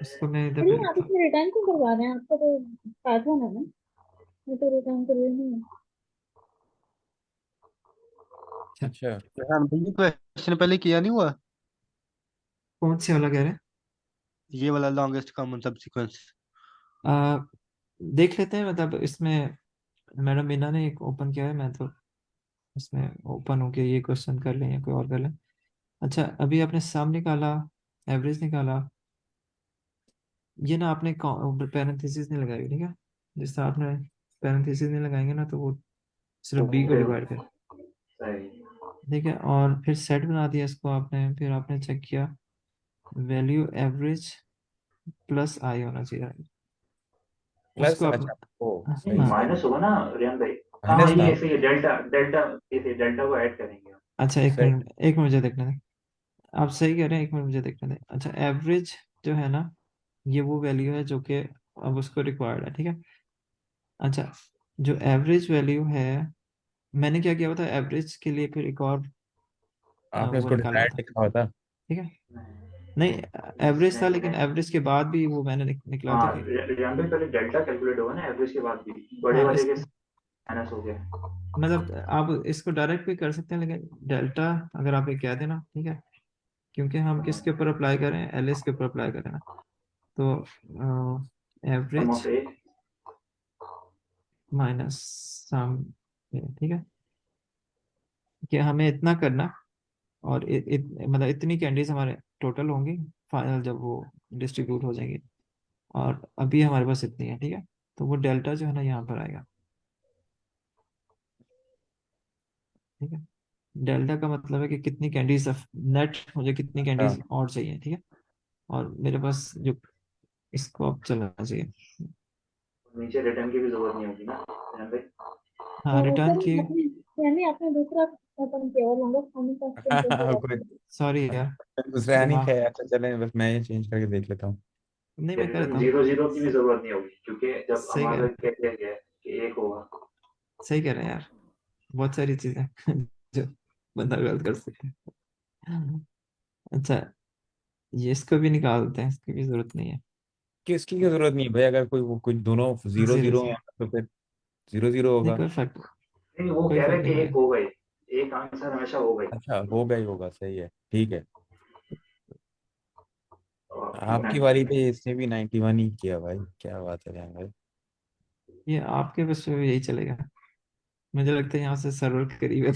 इसको मैं इधर पे अरे आप लिखता हूँ। इसमें रिटर्न क्यों करवा रहे हैं? आपका तो पाइथन है ना, मैं तो रिटर्न कर रही नहीं है। अच्छा, अच्छा। हाँ ये क्वेश्चन पहले किया नहीं हुआ। कौन से वाला कह रहे हैं? ये वाला लॉन्गेस्ट कॉमन सब सीक्वेंस। आ, देख लेते हैं, मतलब इसमें मैडम मीना ने एक ओपन किया है, मैं तो इसमें ओपन होके ये क्वेश्चन कर लें या कोई और कर लें। अच्छा, अभी आपने सम निकाला, एवरेज निकाला, ये ना आपने पैरेंथेसिस नहीं लगाई, ठीक है। जिस तरह आपने पैरेंथेसिस नहीं लगाएंगे ना तो वो सिर्फ तो बी को फिर डिवाइड कर, सही। ठीक है। और फिर सेट बना दिया इसको आपने, फिर आपने चेक किया वैल्यू एवरेज प्लस आई होना चाहिए प्लस, उसको आप। अच्छा ओ नहीं सही हाँ, सही। माइनस होगा ना रियान भाई। हाँ माइनस था। ये सही है, डेल्टा डेल्टा ये सही, डेल्टा को ऐड करेंगे हम। अच्छा सही। एक मिनट मुझे देखने दें। आप सही कह रहे हैं, एक मिनट मुझे देखने दें। अच्छा, एवरेज जो है ना, ये वो वैल्यू है जो कि अब उसको रिक्वायर्ड है, ठीक है। अच्छा, जो एवरेज वैल्यू है, मैंने क्या किया हुआ था एवरेज के लिए, फिर एक और आपने वो उसको निकाला हुआ डिजायर्ड था, लिखा होता। ठीक है। नहीं, एवरेज था लेकिन एवरेज के बाद भी वो मैंने निकला हाँ था कि रियान भाई, पहले डेल्टा कैलकुलेट होगा ना एवरेज के बाद भी बड़े हाँ वाले इस, के माइनस हो गया। मतलब आप इसको डायरेक्ट भी कर सकते हैं लेकिन डेल्टा अगर आप ये कह देना, ठीक है। क्योंकि हम किसके ऊपर अप्लाई करें, एल एस के ऊपर अप्लाई करें ना, तो sum average of A minus sum, ठीक है, कि हमें इतना करना, और मतलब इतनी कैंडीज हमारे टोटल होंगी फाइनल जब वो डिस्ट्रीब्यूट हो जाएंगी, और अभी हमारे पास इतनी है, ठीक है। तो वो डेल्टा जो है ना यहाँ पर आएगा, ठीक है। डेल्टा का मतलब है कि कितनी कैंडीज नेट, मुझे कितनी हाँ कैंडीज और चाहिए, ठीक है। और मेरे पास जो इसको अब चलाना चाहिए। नीचे रिटर्न की भी जरूरत नहीं होगी ना ध्यान भाई। हाँ, रिटर्न सर की। आपने यानी आपने दूसरा ओपन किया और लॉन्गेस्ट कॉमन फंक्शन को जो कोई आपने सॉरी यार, दूसरा नहीं दिमाग, है, अच्छा चलें, बस मैं ये चेंज करके देख लेता हूँ। नहीं मैं कर रिटर्न देता हूँ। 0 0 की भी जरूरत नहीं होगी क्योंकि जब सही हमारा कह कह दिया गया है कि एक होगा। सही कह रहे हैं यार, बहुत सारी चीजें जो बंदा गलत कर सकते हैं। अच्छा, ये इसको भी निकाल देते हैं, इसकी भी जरूरत नहीं है। किसकी की जरूरत नहीं है भाई, अगर कोई वो कुछ दोनों जीरो जीरो जीरो जीरो, है तो फिर जीरो जीरो नहीं होगा। कोई फर्क, नहीं वो कोई कह रहे फर्क हैं नहीं कि एक पड़ेगा। होगा ही, एक आंसर हमेशा होगा ही। अच्छा होगा ही होगा, सही है, ठीक है। और आपकी बारी पे इसने भी 91 ही किया भाई, क्या बात है भाई। ये आपके बस में भी यही चलेगा, मुझे लगता है यहाँ से सर्वर करीब है।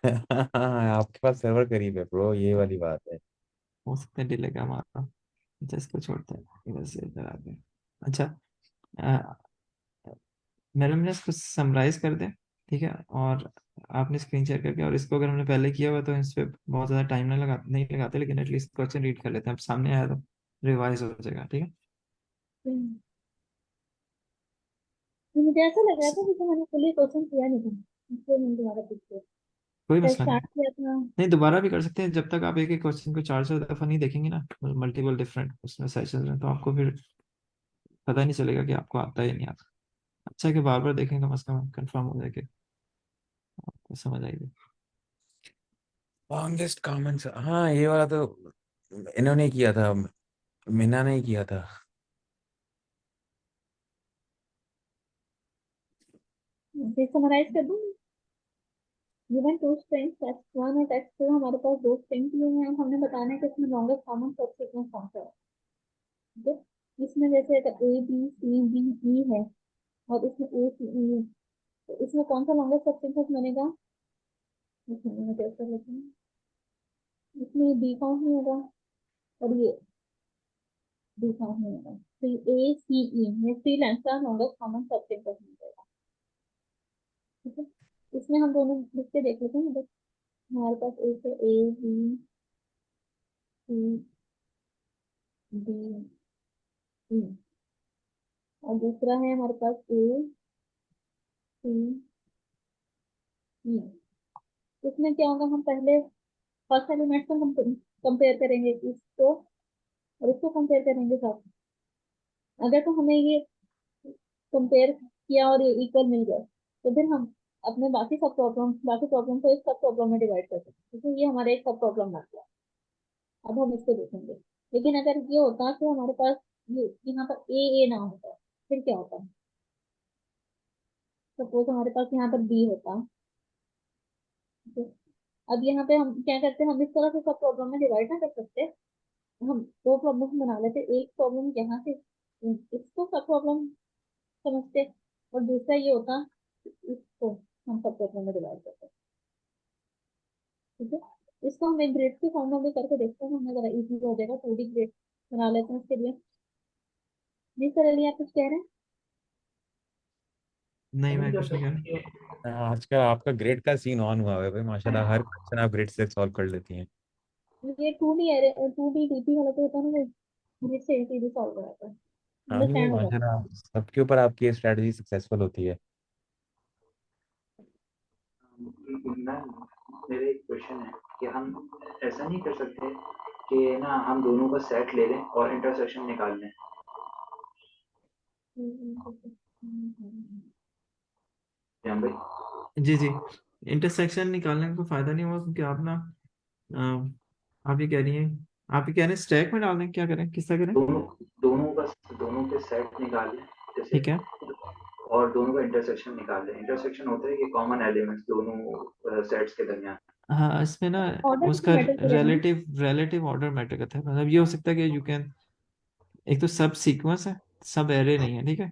आपके पास सर्वर करीब है ब्रो, ये वाली बात है। हो सकता है डिले का हमारा। अच्छा, इसको छोड़ते हैं, इधर से इधर आते हैं। अच्छा, मैडम ने इसको समराइज कर दें, ठीक है। और आपने स्क्रीन शेयर करके, और इसको अगर हमने पहले किया हुआ तो इस पे बहुत ज़्यादा टाइम नहीं लगाते, लेकिन एटलीस्ट क्वेश्चन रीड कर लेते हैं, अब सामने आया तो रिवाइज हो जाएगा, ठीक है। तो मुझे ऐसा लग रहा था जैसे मैंने फुली क्वेश्चन किया नहीं था, इसलिए मैंने तुम्हारा पूछ कोई लिया मसला नहीं, स्टार्ट किया था। नहीं दोबारा भी कर सकते हैं, जब तक आप एक एक क्वेश्चन को 4 4 दफा नहीं देखेंगे ना, मल्टीपल डिफरेंट उसमें सेशंस में, तो आपको फिर पता नहीं चलेगा कि आपको आता है या नहीं आता। अच्छा है कि बार बार देखेंगे, कम से कम कंफर्म हो जाए कि आपको समझ आएगी। लॉन्गेस्ट कॉमन, हाँ ये वाला तो इन्होंने किया था, मीना ने ही किया था। फिर समराइज कर दूँ। गिवन टू स्ट्रिंग्स x1 और x2, हमारे पास दो स्ट्रिंग्स लिए हैं, अब हमने बताना है कि इसमें लॉन्गेस्ट कॉमन सब सीक्वेंस कौन सा है, ठीक है। इसमें जैसे अगर A B C D E है और इसमें ए सी ई है, तो इसमें कौन सा लॉन्गेस्ट सब सीक्वेंस बनेगा। इसमें मैं टेस्ट कर लेती हूँ। इसमें बी काउंट नहीं होगा और ये बी काउंट नहीं होगा, तो ए सी ई ये थ्री लेंथ का लॉन्गेस्ट कॉमन सब सीक्वेंस मिलेगा, ठीक है। इसमें हम दोनों लिख के देख लेते हैं। मतलब हमारे पास एक है A B C D E, और दूसरा है हमारे पास ए सी ई। इसमें क्या होगा, हम पहले फर्स्ट एलिमेंट को कंपेयर करेंगे इसको, और इसको कंपेयर करेंगे साथ में। अगर तो हमें ये कंपेयर किया और ये इक्वल मिल गया, तो फिर हम अपने बाकी प्रॉब्लम को एक सब प्रॉब्लम में डिवाइड कर सकते हैं, क्योंकि ये हमारा एक सब प्रॉब्लम बन गया। अब हम इसको देखेंगे। लेकिन अगर ये होता तो हमारे पास ये यहाँ पर ए ना होता, फिर क्या होता। सपोज हमारे पास यहाँ पर बी होता, ठीक है? अब यहाँ पे हम क्या करते हैं, हम इस तरह से सब प्रॉब्लम में डिवाइड ना कर सकते, हम दो प्रॉब्लम बना लेते, एक प्रॉब्लम यहाँ से इसको सब प्रॉब्लम समझते, और दूसरा ये होता इसको हम सब प्रॉब्लम में डिवाइड करते, ठीक है। इसको हम एक ग्रेड की फॉर्म में भी करके देखते हैं, हमें जरा इजी हो जाएगा, 2D ग्रेड बना लेते हैं इसके लिए। जिस तरह लिए आप कुछ कह रहे हैं। नहीं, नहीं मैं कर कुछ नहीं कह सकते। आज का आपका ग्रेड का सीन ऑन हुआ है भाई, माशाल्लाह हर क्वेश्चन आप ग्रेड से सॉल्व कर लेती हैं। ये 2D डीपी वाला तो होता है ना, ग्रेड से इजी सॉल्व हो जाता है, हाँ नहीं भाई अंडरस्टैंड हो जाता माशाल्लाह, सबके ऊपर आपकी स्ट्रेटजी सक्सेसफुल होती है। मैम मेरा एक क्वेश्चन है कि हम ऐसा नहीं कर सकते कि ना हम दोनों का सेट ले लें और इंटरसेक्शन निकाल लें। है। ध्यान भाई। जी जी, इंटरसेक्शन निकालने का कोई फायदा नहीं होगा, क्योंकि आप ना, आप ये कह रही हैं, आप ये कह रहे हैं स्टैक में डाल दें, क्या करें, किस तरह करें। दोनों दोनों के सेट निकाल लें जैसे, ठीक है। और दोनों का इंटरसेक्शन निकाल लें। इंटरसेक्शन होता है कि कॉमन एलिमेंट्स दोनों सेट्स के दरमियान। हाँ, इसमें ना ऑर्डर उसका किसी मैटर करेगा ना। रिलेटिव रिलेटिव ऑर्डर मैटर करता है, मतलब ये हो सकता है कि यू कैन एक तो सब सीक्वेंस है, सब एरे नहीं है, ठीक है।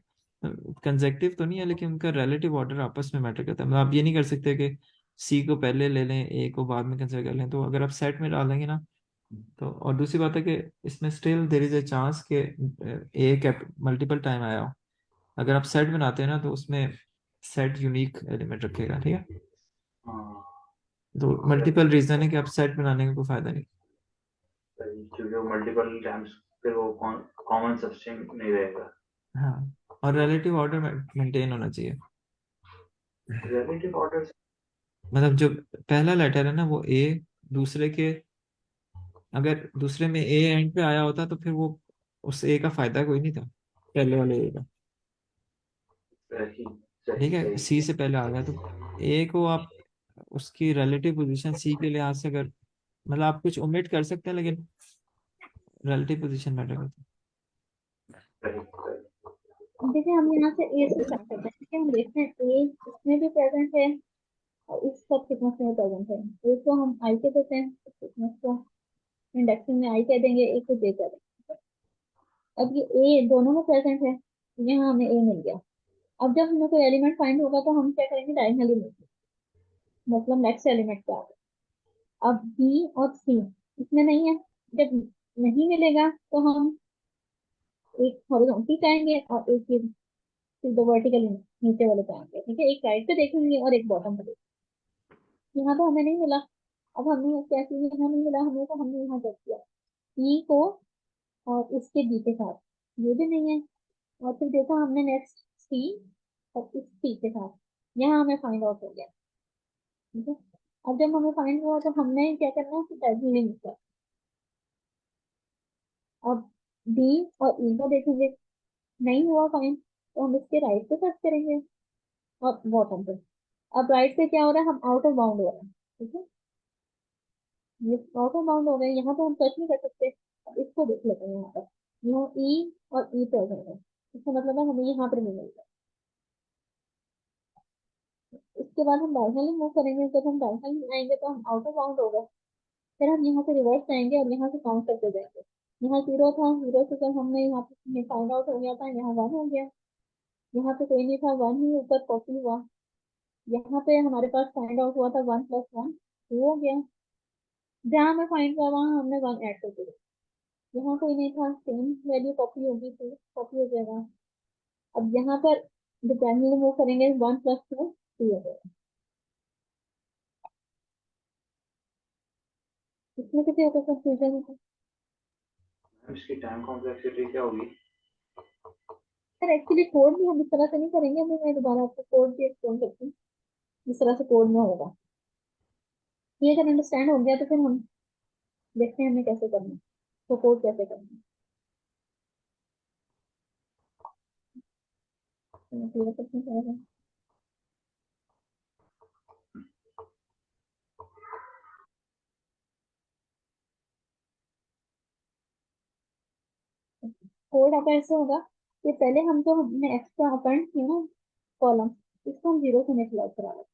कंजेक्टिव तो नहीं है, लेकिन उनका रिलेटिव ऑर्डर आपस में मैटर करता है। मतलब आप ये नहीं कर सकते कि सी को पहले ले लें, ए को बाद में कंसिडर कर लें। तो अगर आप सेट में डालेंगे ना, तो और दूसरी बात है कि इसमें still there is a chance कि ए कैप मल्टीपल टाइम आया हो। अगर आप सेट बनाते हैं ना, तो उसमें सेट यूनिक एलिमेंट रखेगा, ठीक है। हाँ तो मल्टीपल रीजन है कि आप सेट बनाने का कोई फायदा नहीं। सही, क्योंकि वो मल्टीपल टाइम्स फिर वो कॉमन सबस्ट्रिंग नहीं रहेगा। हाँ, और रिलेटिव ऑर्डर मेंटेन होना चाहिए। रिलेटिव ऑर्डर मतलब जो पहला लेटर है ना, वो ए, दूसरे के, अगर दूसरे में ए एंड पे आया होता तो फिर वो उस ए का फायदा कोई नहीं था, पहले वाले ए का। सही सही ठीक है, सही। सी से पहले आ गया तो ए को आप उसकी रिलेटिव पोजीशन सी के लिहाज से, अगर मतलब आप कुछ ओमिट कर सकते हैं, लेकिन रिलेटिव पोजीशन मैटर करती सही सही। देखिए हम यहाँ से ए से स्टार्ट करते हैं, ठीक है। हम देखते हैं ए इसमें भी प्रेजेंट है और इस सब सीक्वेंस में प्रेजेंट है। ए को हम आई के देते हैं, सीक्वेंस को इंडेक्सिंग में आई कह देंगे, ए को जे कह देंगे। अब ये ए दोनों में प्रेजेंट है, यहाँ हमें ए मिल गया। अब जब हमें कोई एलिमेंट फाइंड होगा तो हम क्या करेंगे, डायगोनली मूव, मतलब नेक्स्ट एलिमेंट पे आ गए। अब बी और सी इसमें नहीं है, जब नहीं मिलेगा तो हम एक हॉरिजॉन्टली जाएंगे और एक सीधे वर्टिकली नीचे वाले पे आएंगे, ठीक है। एक राइट पे देखेंगे और एक बॉटम पे देखेंगे। यहाँ तो हमें नहीं मिला। अब हमने क्या किया, यहाँ नहीं मिला हमें तो हमने यहाँ कर दिया ई को और इसके बी के साथ, ये भी नहीं है। और फिर देखा हमने नेक्स्ट सी और इस सी के साथ, यहाँ हमें फाइंड आउट हो गया, ठीक है। अब जब हमें फाइंड हुआ तो हमने क्या करना है, डायगोनली निकला। अब डी और ई को देखेंगे, नहीं हुआ फाइंड तो हम इसके राइट पे सर्च करेंगे और बॉटम पे। अब राइट पे क्या हो रहा है, हम आउट ऑफ बाउंड हो रहे हैं, ठीक है। ये आउट ऑफ बाउंड हो गए, यहाँ तो हम सर्च नहीं कर सकते। अब इसको देख लेते हैं, यहाँ पर यहाँ ई और ई प्रेजेंट है, इसका मतलब है हमें यहाँ पर नहीं मिलेगा। इसके बाद हम डायगोनली मूव करेंगे, जब हम डायगोनली आएंगे तो हम आउट ऑफ बाउंड हो गए। फिर हम यहाँ से रिवर्स जाएंगे और यहाँ से काउंट करते जाएंगे। यहाँ जीरो था, जीरो से जब हमने यहाँ पे फाइंड आउट हो गया था, यहाँ वन हो गया। यहाँ पे कोई नहीं था, वन ही ऊपर कॉपी हुआ। यहाँ पे हमारे पास फाइंड आउट हुआ था वन प्लस वन, टू हो गया। जहाँ हमें फाइंड हुआ वहाँ हमने वन ऐड कर दिया। यहाँ कोई नहीं था, सेम वैल्यू कॉपी होगी, टू कॉपी हो जाएगा। अब यहाँ पर जब डायगोनली मूव करेंगे, वन प्लस टू, थ्री हो जाएगा। इसमें किसी को कंफ्यूजन है? इसकी टाइम कॉम्प्लेक्सिटी क्या होगी? सर एक्चुअली कोड भी हम इस तरह से नहीं करेंगे, अभी मैं दोबारा आपको कोड भी एक्सप्लेन करती हूँ जिस तरह से कोड में होगा। ये अगर अंडरस्टैंड हो गया तो फिर हम देखते हैं हमें कैसे करना है, तो कोड कैसे करना है, क्लियर करते हैं थोड़ा सा। कोड अब ऐसे होगा कि पहले हम जो हमने एक्स्ट्रा अपॉइंट किया ना कॉलम, इसको हम जीरो से इनिशियलाइज करा रहे हैं।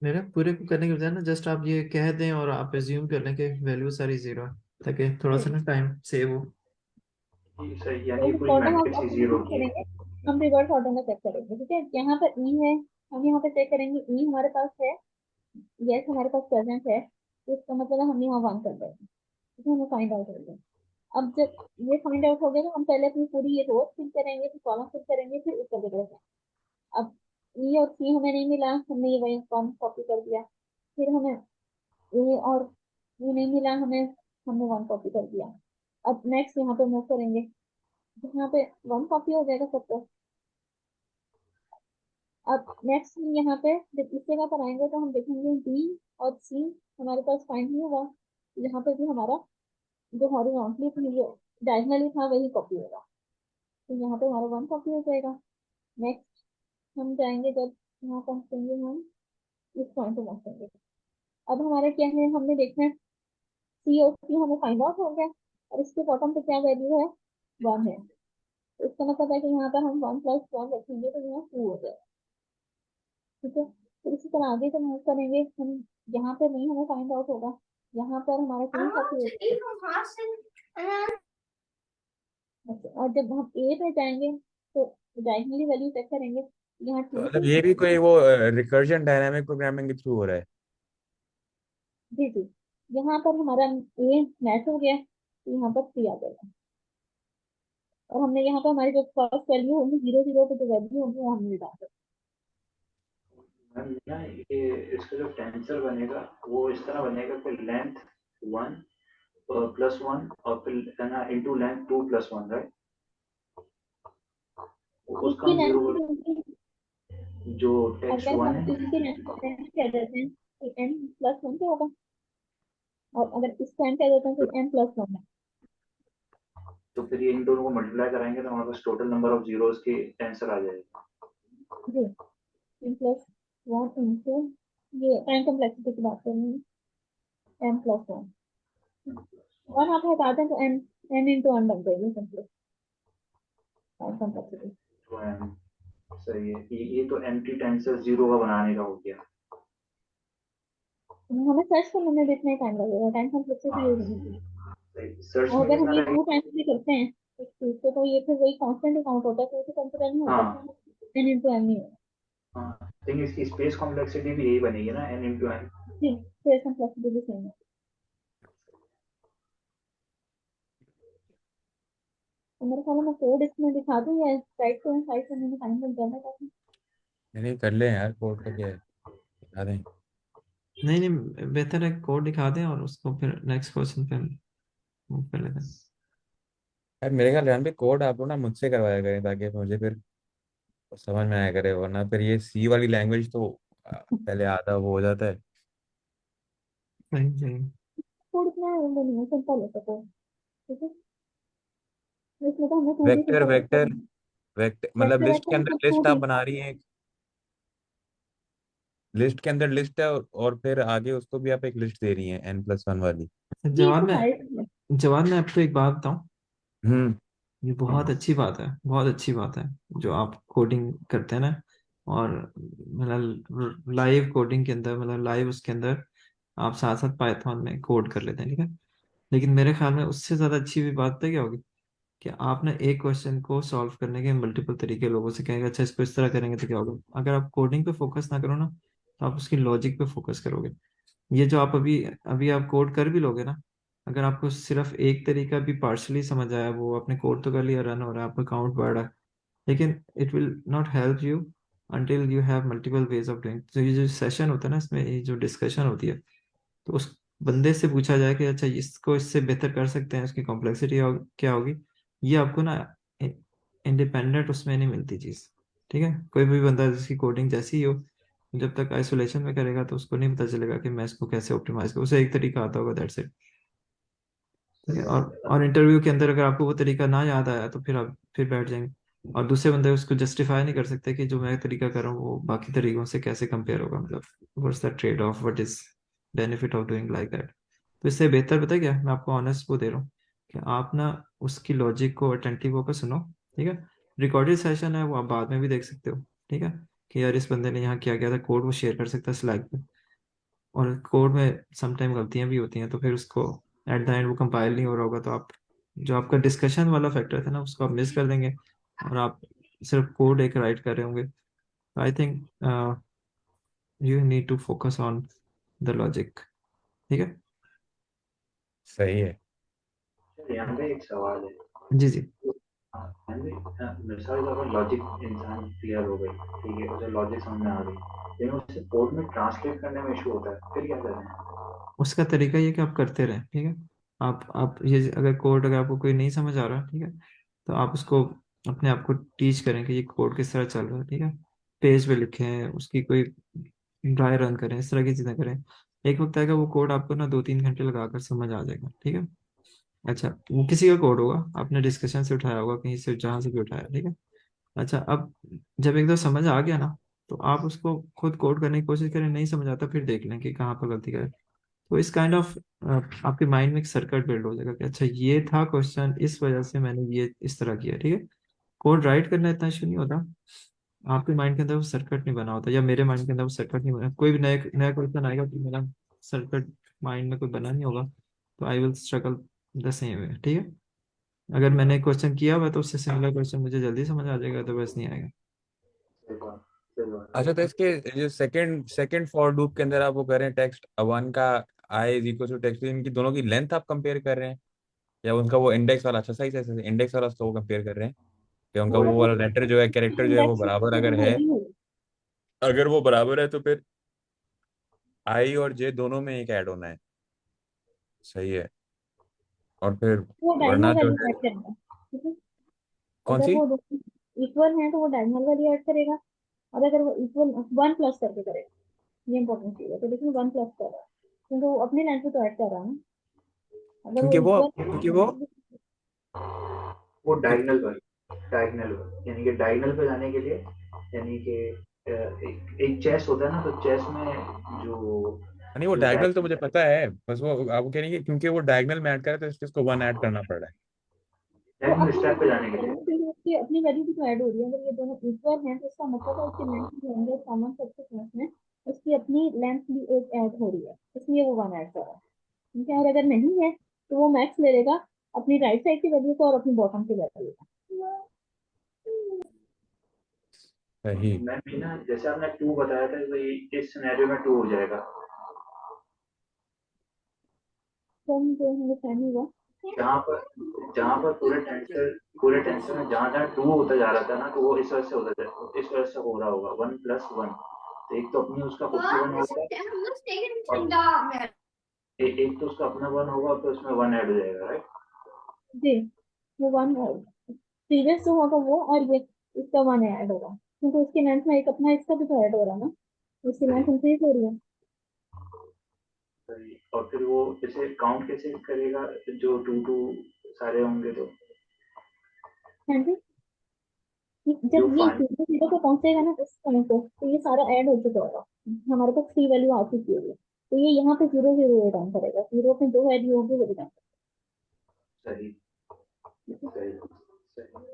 मेरे पूरे को करने के बजाय ना, जस्ट आप ये कह दें और आप एज्यूम कर लें कि वैल्यू सारी जीरो है, ताकि थोड़ा सा ना टाइम सेव हो। ये सही, यानी ये तो पूरी बॉटम मैट्रिक्स अप ही हम जीरो नहीं की है। करेंगे, हम रिवर्स ऑर्डर में चेक करेंगे, ठीक है। यहाँ पर ई है, हम यहाँ पे चेक करेंगे, ई हमारे पास है, यस हमारे पास प्रेजेंट है, तो इसका मतलब है हम यहाँ वन कर देंगे, ठीक है। हमें फाइंड आउट हो गया। अब जब ये फाइंड आउट हो गया तो हम पहले अपनी पूरी ये रो फिल करेंगे, फिर कॉलम फिल करेंगे, फिर ऊपर की तरफ। अब ई और सी हमें नहीं मिला, हमने ये वही वन कॉपी कर दिया। फिर हमें ए और ये नहीं मिला हमें, हमने वन कॉपी कर दिया। अब नेक्स्ट यहाँ पे मूव करेंगे, यहाँ पे वन कॉपी हो जाएगा सबको। अब नेक्स्ट यहाँ पे जब इस जगह पर आएंगे तो हम देखेंगे डी और सी हमारे पास फाइंड नहीं हुआ। यहाँ पे भी हमारा जो हॉरिजॉन्टली थी, जो डायगोनली था, वही कॉपी होगा, तो यहाँ पे हमारा वन कॉपी हो जाएगा। नेक्स्ट हम जाएंगे, जब यहाँ पहुंचेंगे हम इस पॉइंट पे पहुंचेंगे। अब हमारा क्या है, हमने देखना है सी और सी हमें फाइंड आउट हो गया और इसके बॉटम पे क्या वैल्यू है, वन है। तो इसका मतलब है कि यहाँ पर हम 1+1 रखेंगे तो यहाँ 2 हो जाएगा। ठीक है, तो इसी तरह आगे जब मूव करेंगे हम, यहाँ पर नहीं हमें फाइंड आउट होगा, यहाँ पर हमारा 2 का और जब हम ए पे जाएंगे तो डायगनली वैल्यू चेक करेंगे, यहाँ तो 2 मतलब थी। ये भी कोई वो रिकर्जन डायनामिक प्रोग्रामिंग के थ्रू हो रहा है? जी जी, यहाँ पर हमारा ए मैच हो गया तो यहाँ पर 3 आ जाएगा, और हमने यहाँ पर हमारी जो फर्स्ट वैल्यू होगी 0 0 पे जो वैल्यू होगी वो हमने डाल दी। मैम ना ये इसका जो टेंसर बनेगा वो इस तरह बनेगा कि लेंथ 1 +1 और फिर है ना इंटू लेंथ 2+1, राइट? उसका इसकी हम लेंथ जीरो जो टेक्स्ट अगर 1 हम है। इसकी लेंथ कह देते हैं तो n+1 क्या होगा, और अगर इसका n कह देते हैं तो n+1 है। तो फिर ये इन दोनों को मल्टीप्लाई कराएंगे तो हमारे पास टोटल नंबर ऑफ जीरोस की आंसर आ जाएगा। जी, n+1 इंटू, ये टाइम कम्प्लेक्सिटी की बात कर रही हूँ, n+1 और आप हटा दें तो n इंटू 1 बन जाएगी सिंपली टाइम कम्प्लेक्सिटी। तो सही है, ये तो एम्प्टी टेंसर जीरो का बनाने का हो गया। हमें सर्च करने में भी इतना ही टाइम लगेगा, टाइम कम्प्लेक्सिटी हाँ यूज होगी। सर्च और में अगर हम कितना ये लगेगा? 2 टाइम्स भी करते हैं इस चीज को तो ये फिर वही कांस्टेंट ही काउंट होता है, तो ये तो कंसिडर नहीं होता हाँ कि n इंटू n ही है। हाँ, लेकिन इसकी स्पेस कॉम्प्लेक्सिटी भी यही बनेगी ना, n इंटू एन। जी, तो इसमें फ्लेक्सिबिलिटी सेम है। तो मेरे ख्याल में कोड इसमें दिखा दूँ या राइट टू साइड करने में टाइम लग जाएगा काफी। नहीं कर ले यार, कोड का क्या है, बता दें। नहीं नहीं, बेहतर है कोड दिखा दें और उसको फिर नेक्स्ट क्वेश्चन पे मूव कर लेते हैं। यार मेरे ख्याल जान भी कोड आप लोग ना मुझसे करवाया करें ताकि मुझे फिर समझ में आया करे, वरना फिर ये सी वाली लैंग्वेज तो पहले आधा वो हो जाता है। सही सही। कोड इतना वो नहीं है, सिंपल है कोड। ठीक है, तो इसमें तो हमने कोड ही वेक्टर सिंपल रखा वेक्टर है। वेक्टर मतलब वेक्टर लिस्ट के वेक्टर अंदर मतलब लिस्ट 2D। आप बना रही हैं, लिस्ट के अंदर लिस्ट है और फिर आगे उसको भी आप एक लिस्ट दे रही हैं n+1 वाली। ये जवाब तो में, साइड जवाब में आपको एक बात बताऊं, हम्म। ये बहुत अच्छी बात है, बहुत अच्छी बात है जो आप कोडिंग करते हैं ना, और मतलब लाइव कोडिंग के अंदर, मतलब लाइव उसके अंदर आप साथ साथ पाइथन में कोड कर लेते हैं, ठीक है। लेकिन मेरे ख्याल में उससे ज़्यादा अच्छी भी बात पता है क्या होगी, कि आप ना एक क्वेश्चन को सॉल्व करने के मल्टीपल तरीके लोगों से कहेंगे, अच्छा इसको इस तरह करेंगे तो क्या होगा। अगर आप कोडिंग पे फोकस ना करो ना, तो आप उसकी लॉजिक पे फोकस करोगे। ये जो आप अभी अभी आप कोड कर भी लोगे ना, अगर आपको सिर्फ एक तरीका भी पार्शली समझ आया, वो आपने कोड तो कर लिया, रन हो रहा है, आपका काउंट बढ़ रहा है, लेकिन it will not help you until you have multiple ways of doing. तो ये जो सेशन होता है ना, इसमें ये जो डिस्कशन होती है, तो उस बंदे से पूछा जाए कि अच्छा इसको इससे बेहतर कर सकते हैं, उसकी कॉम्प्लेक्सिटी क्या होगी, ये आपको ना इंडिपेंडेंट उसमें नहीं मिलती चीज़। ठीक है, कोई भी बंदा जिसकी कोडिंग जैसी ही हो, जब तक आइसोलेशन में करेगा तो उसको नहीं पता चलेगा कि मैं इसको कैसे ऑप्टिमाइज करूँ, उसे एक तरीका आता होगा, दैट्स इट। ठीक है, सही बात है। और इंटरव्यू के अंदर अगर आपको वो तरीका ना याद आया तो फिर आप फिर बैठ जाएंगे, और दूसरे बंदे उसको जस्टिफाई नहीं कर सकते कि जो मैं तरीका कर रहा हूँ वो बाकी तरीकों से कैसे कंपेयर होगा, मतलब what's the trade off, what is benefit of doing like that. तो इससे बेहतर पता है क्या, मैं आपको ऑनेस्ट वो दे रहा हूँ कि आप ना उसकी लॉजिक को अटेंटिव होकर सुनो। ठीक है, रिकॉर्डेड सेशन है वो आप बाद में भी देख सकते हो। ठीक है, कि यार इस बंदे ने यहाँ क्या किया था, कोड वो शेयर कर सकता है स्लैक पे, और कोड में समटाइम गलतियां भी होती हैं, तो फिर उसको एट द एंड वो कंपाइल नहीं हो रहा होगा, तो आप जो आपका डिस्कशन वाला फैक्टर था ना उसको आप मिस कर देंगे, और आप सिर्फ कोड एक राइट कर रहे होंगे। I think you need to focus on the logic. ठीक है। सही है। यहाँ पे एक सवाल है। जी जी। हाँ, यानी मिसाल के तौर पर लॉजिक इंसान क्लियर हो गई, ठीक है, उसे लॉजिक समझ में आ गई, लेकिन उसे कोड में ट्रांसलेट करने में इशू होता है, फिर क्या करें? उसका तरीका ये कि आप करते रहें। ठीक है, आप ये अगर कोड अगर आपको कोई नहीं समझ आ रहा, ठीक है, तो आप उसको अपने आप को टीच करें कि ये कोड किस तरह चल रहा है। ठीक है, पेज पे लिखें, उसकी कोई ड्राई रन करें, इस तरह की चीज़ें करें। एक वक्त आएगा वो कोड आपको ना 2-3 घंटे लगाकर समझ आ जाएगा। ठीक है, अच्छा वो किसी का कोड होगा, आपने डिस्कशन से उठाया होगा, कहीं से जहाँ से भी उठाया। ठीक है, अच्छा अब जब एक दो समझ आ गया ना, तो आप उसको खुद कोड करने की कोशिश करें, नहीं समझ आता फिर देख लें कि कहाँ पर गलती करें। तो इस काइंड ऑफ आपके माइंड में एक सर्किट बिल्ड हो जाएगा कि अच्छा ये था क्वेश्चन, इस वजह से मैंने ये इस तरह किया। ठीक है, कोड राइट करना इतना इशू नहीं होता, आपके माइंड के अंदर वो सर्किट नहीं बना होता, या मेरे माइंड के अंदर वो सर्किट नहीं बना, कोई भी नया नया क्वेश्चन आएगा तो मेरा सर्किट माइंड में कोई बना नहीं होगा, तो I will struggle the same way, ठीक है। अगर मैंने क्वेश्चन किया हुआ तो उससे सिमिलर क्वेश्चन मुझे जल्दी समझ आ जाएगा, तो बस नहीं आएगा। सही बात, सही बात। अच्छा, तो इसके जो सेकंड फॉर लूप के अंदर आप वो कर रहे हैं टेक्स्ट वन का I is equal to text, इनकी दोनों की लेंथ आप कंपेयर कर रहे हैं, या उनका वो इंडेक्स वाला, अच्छा सही से इंडेक्स वाला तो वो कंपेयर कर रहे हैं, या उनका वो वो वाला लेटर जो है, कैरेक्टर जो है वो इंडेक्स बराबर अगर हो है, रही है। अगर वो बराबर है तो फिर आई और जे दोनों में एक ऐड होना है, सही है। और फिर वो वरना डायगोनल जो वैल्यू है ऐड करेगा, ठीक है। कौन अगर सी, वो इक्वल है तो वो डायगोनल वैल्यू ऐड करेगा, और अगर वो इक्वल वन प्लस करके करेगा, ये इंपॉर्टेंट चीज है। तो देखिए वन प्लस कर रहा है क्योंकि वो अपनी लेंथ पे तो ऐड कर रहा है ना। अगर वो इक्वल क्योंकि वो वो डायगनल पर, यानी कि डायगनल पे जाने के लिए, यानी कि एक चेस होता है ना, तो चेस में जो नहीं, वो जो डायगोनल तो डायगनल मुझे पता है, बस वो आप कह रहे हैं कि क्योंकि वो डायगोनल में ऐड करे तो इसलिए इसको वन ऐड करना पड़ रहा है। वो डायगनल अपनी स्टेप पे वैल्यू जाने के करेगा लिए। ना, क्योंकि उसकी अपनी वैल्यू भी तो ऐड हो रही है। अगर ये दोनों इक्वल हैं तो इसका मतलब है उसकी लेंथ जो है कॉमन सबसे में उसकी अपनी लेंथ भी एक ऐड हो रही है, इसलिए वो वन ऐड कर रहा है, ठीक है। और अगर नहीं है तो वो मैक्स ले लेगा अपनी राइट साइड की वैल्यू को और अपनी बॉटम की वैल्यू को। सही। मैं भी ना, जैसे आपने 2 बताया था, तो इस सिनेरियो में 2 हो जाएगा। तो मुझे अंडरस्टैंड हुआ। जहाँ पर पूरे टेंसर में जहाँ जहाँ 2 होता जा रहा था ना, तो वो इस वजह से इस वजह से हो रहा होगा 1+1। तो एक तो अपनी उसका 51 होगा, और एक तो उसका अपना 1 होगा, तो उसमें 1 ऐड हो जाएगा, राइट। जी, वो वन प्रीवियस जो होगा वो, और ये इसका वन ऐड होगा क्योंकि उसकी लेंथ में एक अपना इसका भी तो ऐड हो रहा है ना, उसकी लेंथ सही, इंक्रीज हो रही है। सही। और फिर वो इसे काउंट कैसे करेगा, जो 2 सारे होंगे तो, हाँ जी, जो जब ये फाइन। जीरो जीरो पे पहुंचेगा ना उस समय पे तो ये सारा ऐड हो चुका होगा, हमारे पास सी वैल्यू आ चुकी होगी, तो ये यहाँ पे जीरो जीरो रिटर्न करेगा, जीरो पे दो वैल्यू होगी वो रिटर्न सही, करेगा। सही, सही।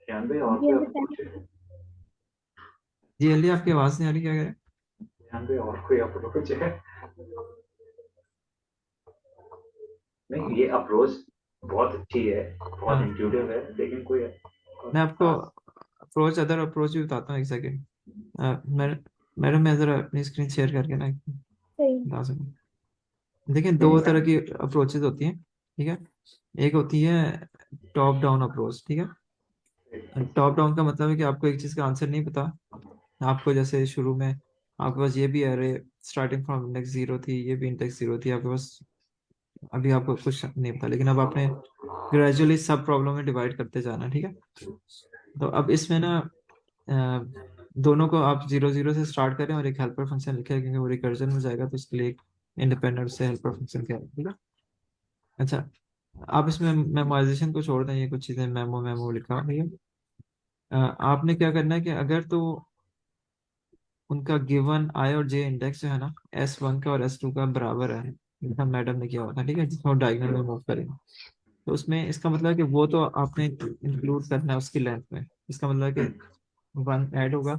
ध्यान भाई, और ये कोई अंडरस्टैंड। अप्रोच है? जी अली, आपकी आवाज़ नहीं आ रही, क्या कह रहे हैं? ध्यान भाई, और कोई अप्रोच है? नहीं, ये अप्रोच बहुत अच्छी है, बहुत हाँ, इंट्यूटिव है, लेकिन कोई मैं आपको खास। अदर अप्रोच भी बताता हूँ, एक सेकेंड। मैडम, मैं ज़रा अपनी स्क्रीन शेयर करके ना सही। बता सकूँ। देखिए, दो तरह की अप्रोचेज होती हैं, ठीक है। एक होती है टॉप डाउन अप्रोच, ठीक है। टॉप डाउन का मतलब है कि आपको एक चीज़ का आंसर नहीं पता, आपको जैसे शुरू में आपके पास ये भी अरे स्टार्टिंग फ्रॉम इंडेक्स 0 थी, ये भी इंडेक्स 0 थी आपके पास, अभी आपको कुछ नहीं पता, लेकिन अब आपने ग्रेजुअली सब प्रॉब्लम में डिवाइड करते जाना, ठीक है। तो अब इसमें ना दोनों को आप 0 0 से स्टार्ट करें और एक हेल्पर फंक्शन लिखे, क्योंकि वो रिकर्जन में जाएगा, तो इसके लिए एक इंडिपेंडेंट से हेल्पर फंक्शन क्या है, ठीक है। अच्छा, आप इसमें मेमोराइजेशन को छोड़ दें, ये कुछ चीज़ें मेमो मेमो लिखा हुआ है, ठीक है। आपने क्या करना है कि अगर तो उनका गिवन आई और जे इंडेक्स जो है ना, S1 का और S2 का बराबर है, जैसा मैडम ने किया हुआ था, ठीक है, जिसमें डायगोनल में मूव करेंगे, तो उसमें इसका मतलब है कि वो तो आपने इंक्लूड करना है उसकी लेंथ में, इसका मतलब है कि 1 ऐड होगा,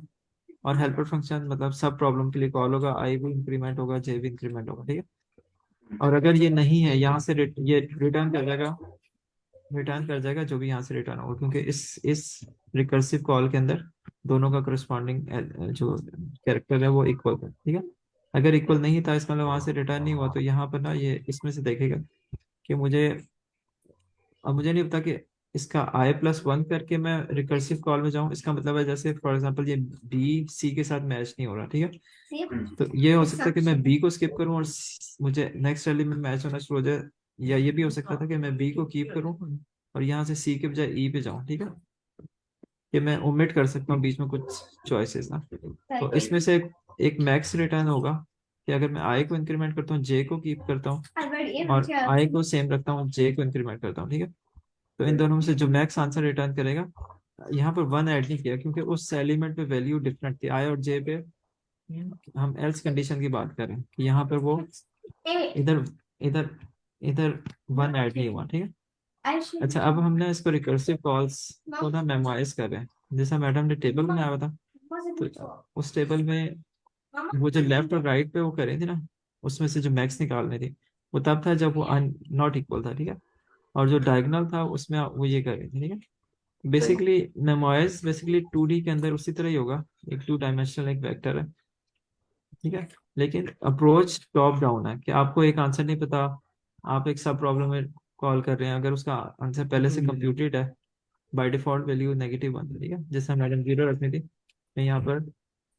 और हेल्पर फंक्शन मतलब सब प्रॉब्लम के लिए कॉल होगा, आई भी इंक्रीमेंट होगा, जे भी इंक्रीमेंट होगा, ठीक है। और अगर ये नहीं है, यहाँ से ये रिटर्न कर जाएगा जो भी यहाँ से रिटर्न होगा, क्योंकि इस रिकर्सिव कॉल के अंदर दोनों का करस्पॉन्डिंग जो कैरेक्टर है वो इक्वल है, ठीक है। अगर इक्वल नहीं था, इसका मतलब वहां से रिटर्न नहीं हुआ, तो यहाँ पर ना ये इसमें से देखेगा कि मुझे नहीं पता कि इसका I+1 करके मैं रिकर्सिव कॉल में जाऊं, इसका मतलब है जैसे फॉर एग्जांपल ये बी सी के साथ मैच नहीं हो रहा, ठीक है। तो ये हो सकता है कि मैं बी को स्किप करूं और मुझे नेक्स्ट एलिमेंट मैच होना शुरू हो जाए, या ये भी हो सकता था कि मैं बी को कीप करूं और यहाँ से सी के बजाय ई पे जाऊं, ठीक है। कि मैं ओमिट कर सकता हूँ बीच में कुछ चॉइसेस ना, तो इसमें से एक मैक्स रिटर्न होगा कि अगर मैं आई को इंक्रीमेंट करता हूँ, जे को कीप करता हूँ, और आई को सेम रखता हूँ, जे को इंक्रीमेंट करता हूँ, ठीक है। तो इन दोनों में से जो मैक्स आंसर रिटर्न करेगा, यहाँ पर 1 ऐड नहीं किया क्योंकि उस एलिमेंट पे वैल्यू डिफरेंट थी, आई और जे पे हम एल्स कंडीशन की बात करें कि यहाँ पर वो इधर इधर इधर 1 ऐड नहीं हुआ, ठीक है। अच्छा, अब हमने इसको रिकर्सिव कॉल्स को ना मेमोराइज कर रहे हैं। जैसा मैडम ने टेबल बनाया हुआ था, तो उस टेबल में वो जो लेफ्ट और राइट पे वो कर रही थी ना, उसमें से जो मैक्स निकालनी थी, वो तब था जब वो नॉट इक्वल था, ठीक है। और जो डायगोनल था उसमें वो ये कर रही थी, ठीक है। बेसिकली मेमोराइज बेसिकली 2D के अंदर उसी तरह ही होगा, एक 2 डायमेंशनल एक वेक्टर है, ठीक है। लेकिन अप्रोच टॉप डाउन है कि आपको एक आंसर नहीं पता, आप एक सब प्रॉब्लम में कॉल कर रहे हैं, अगर उसका आंसर पहले से कंप्यूटेड है, बाय डिफॉल्ट वैल्यू -1 है, ठीक है। जैसे मैडम 0 रखनी थी, मैं यहाँ पर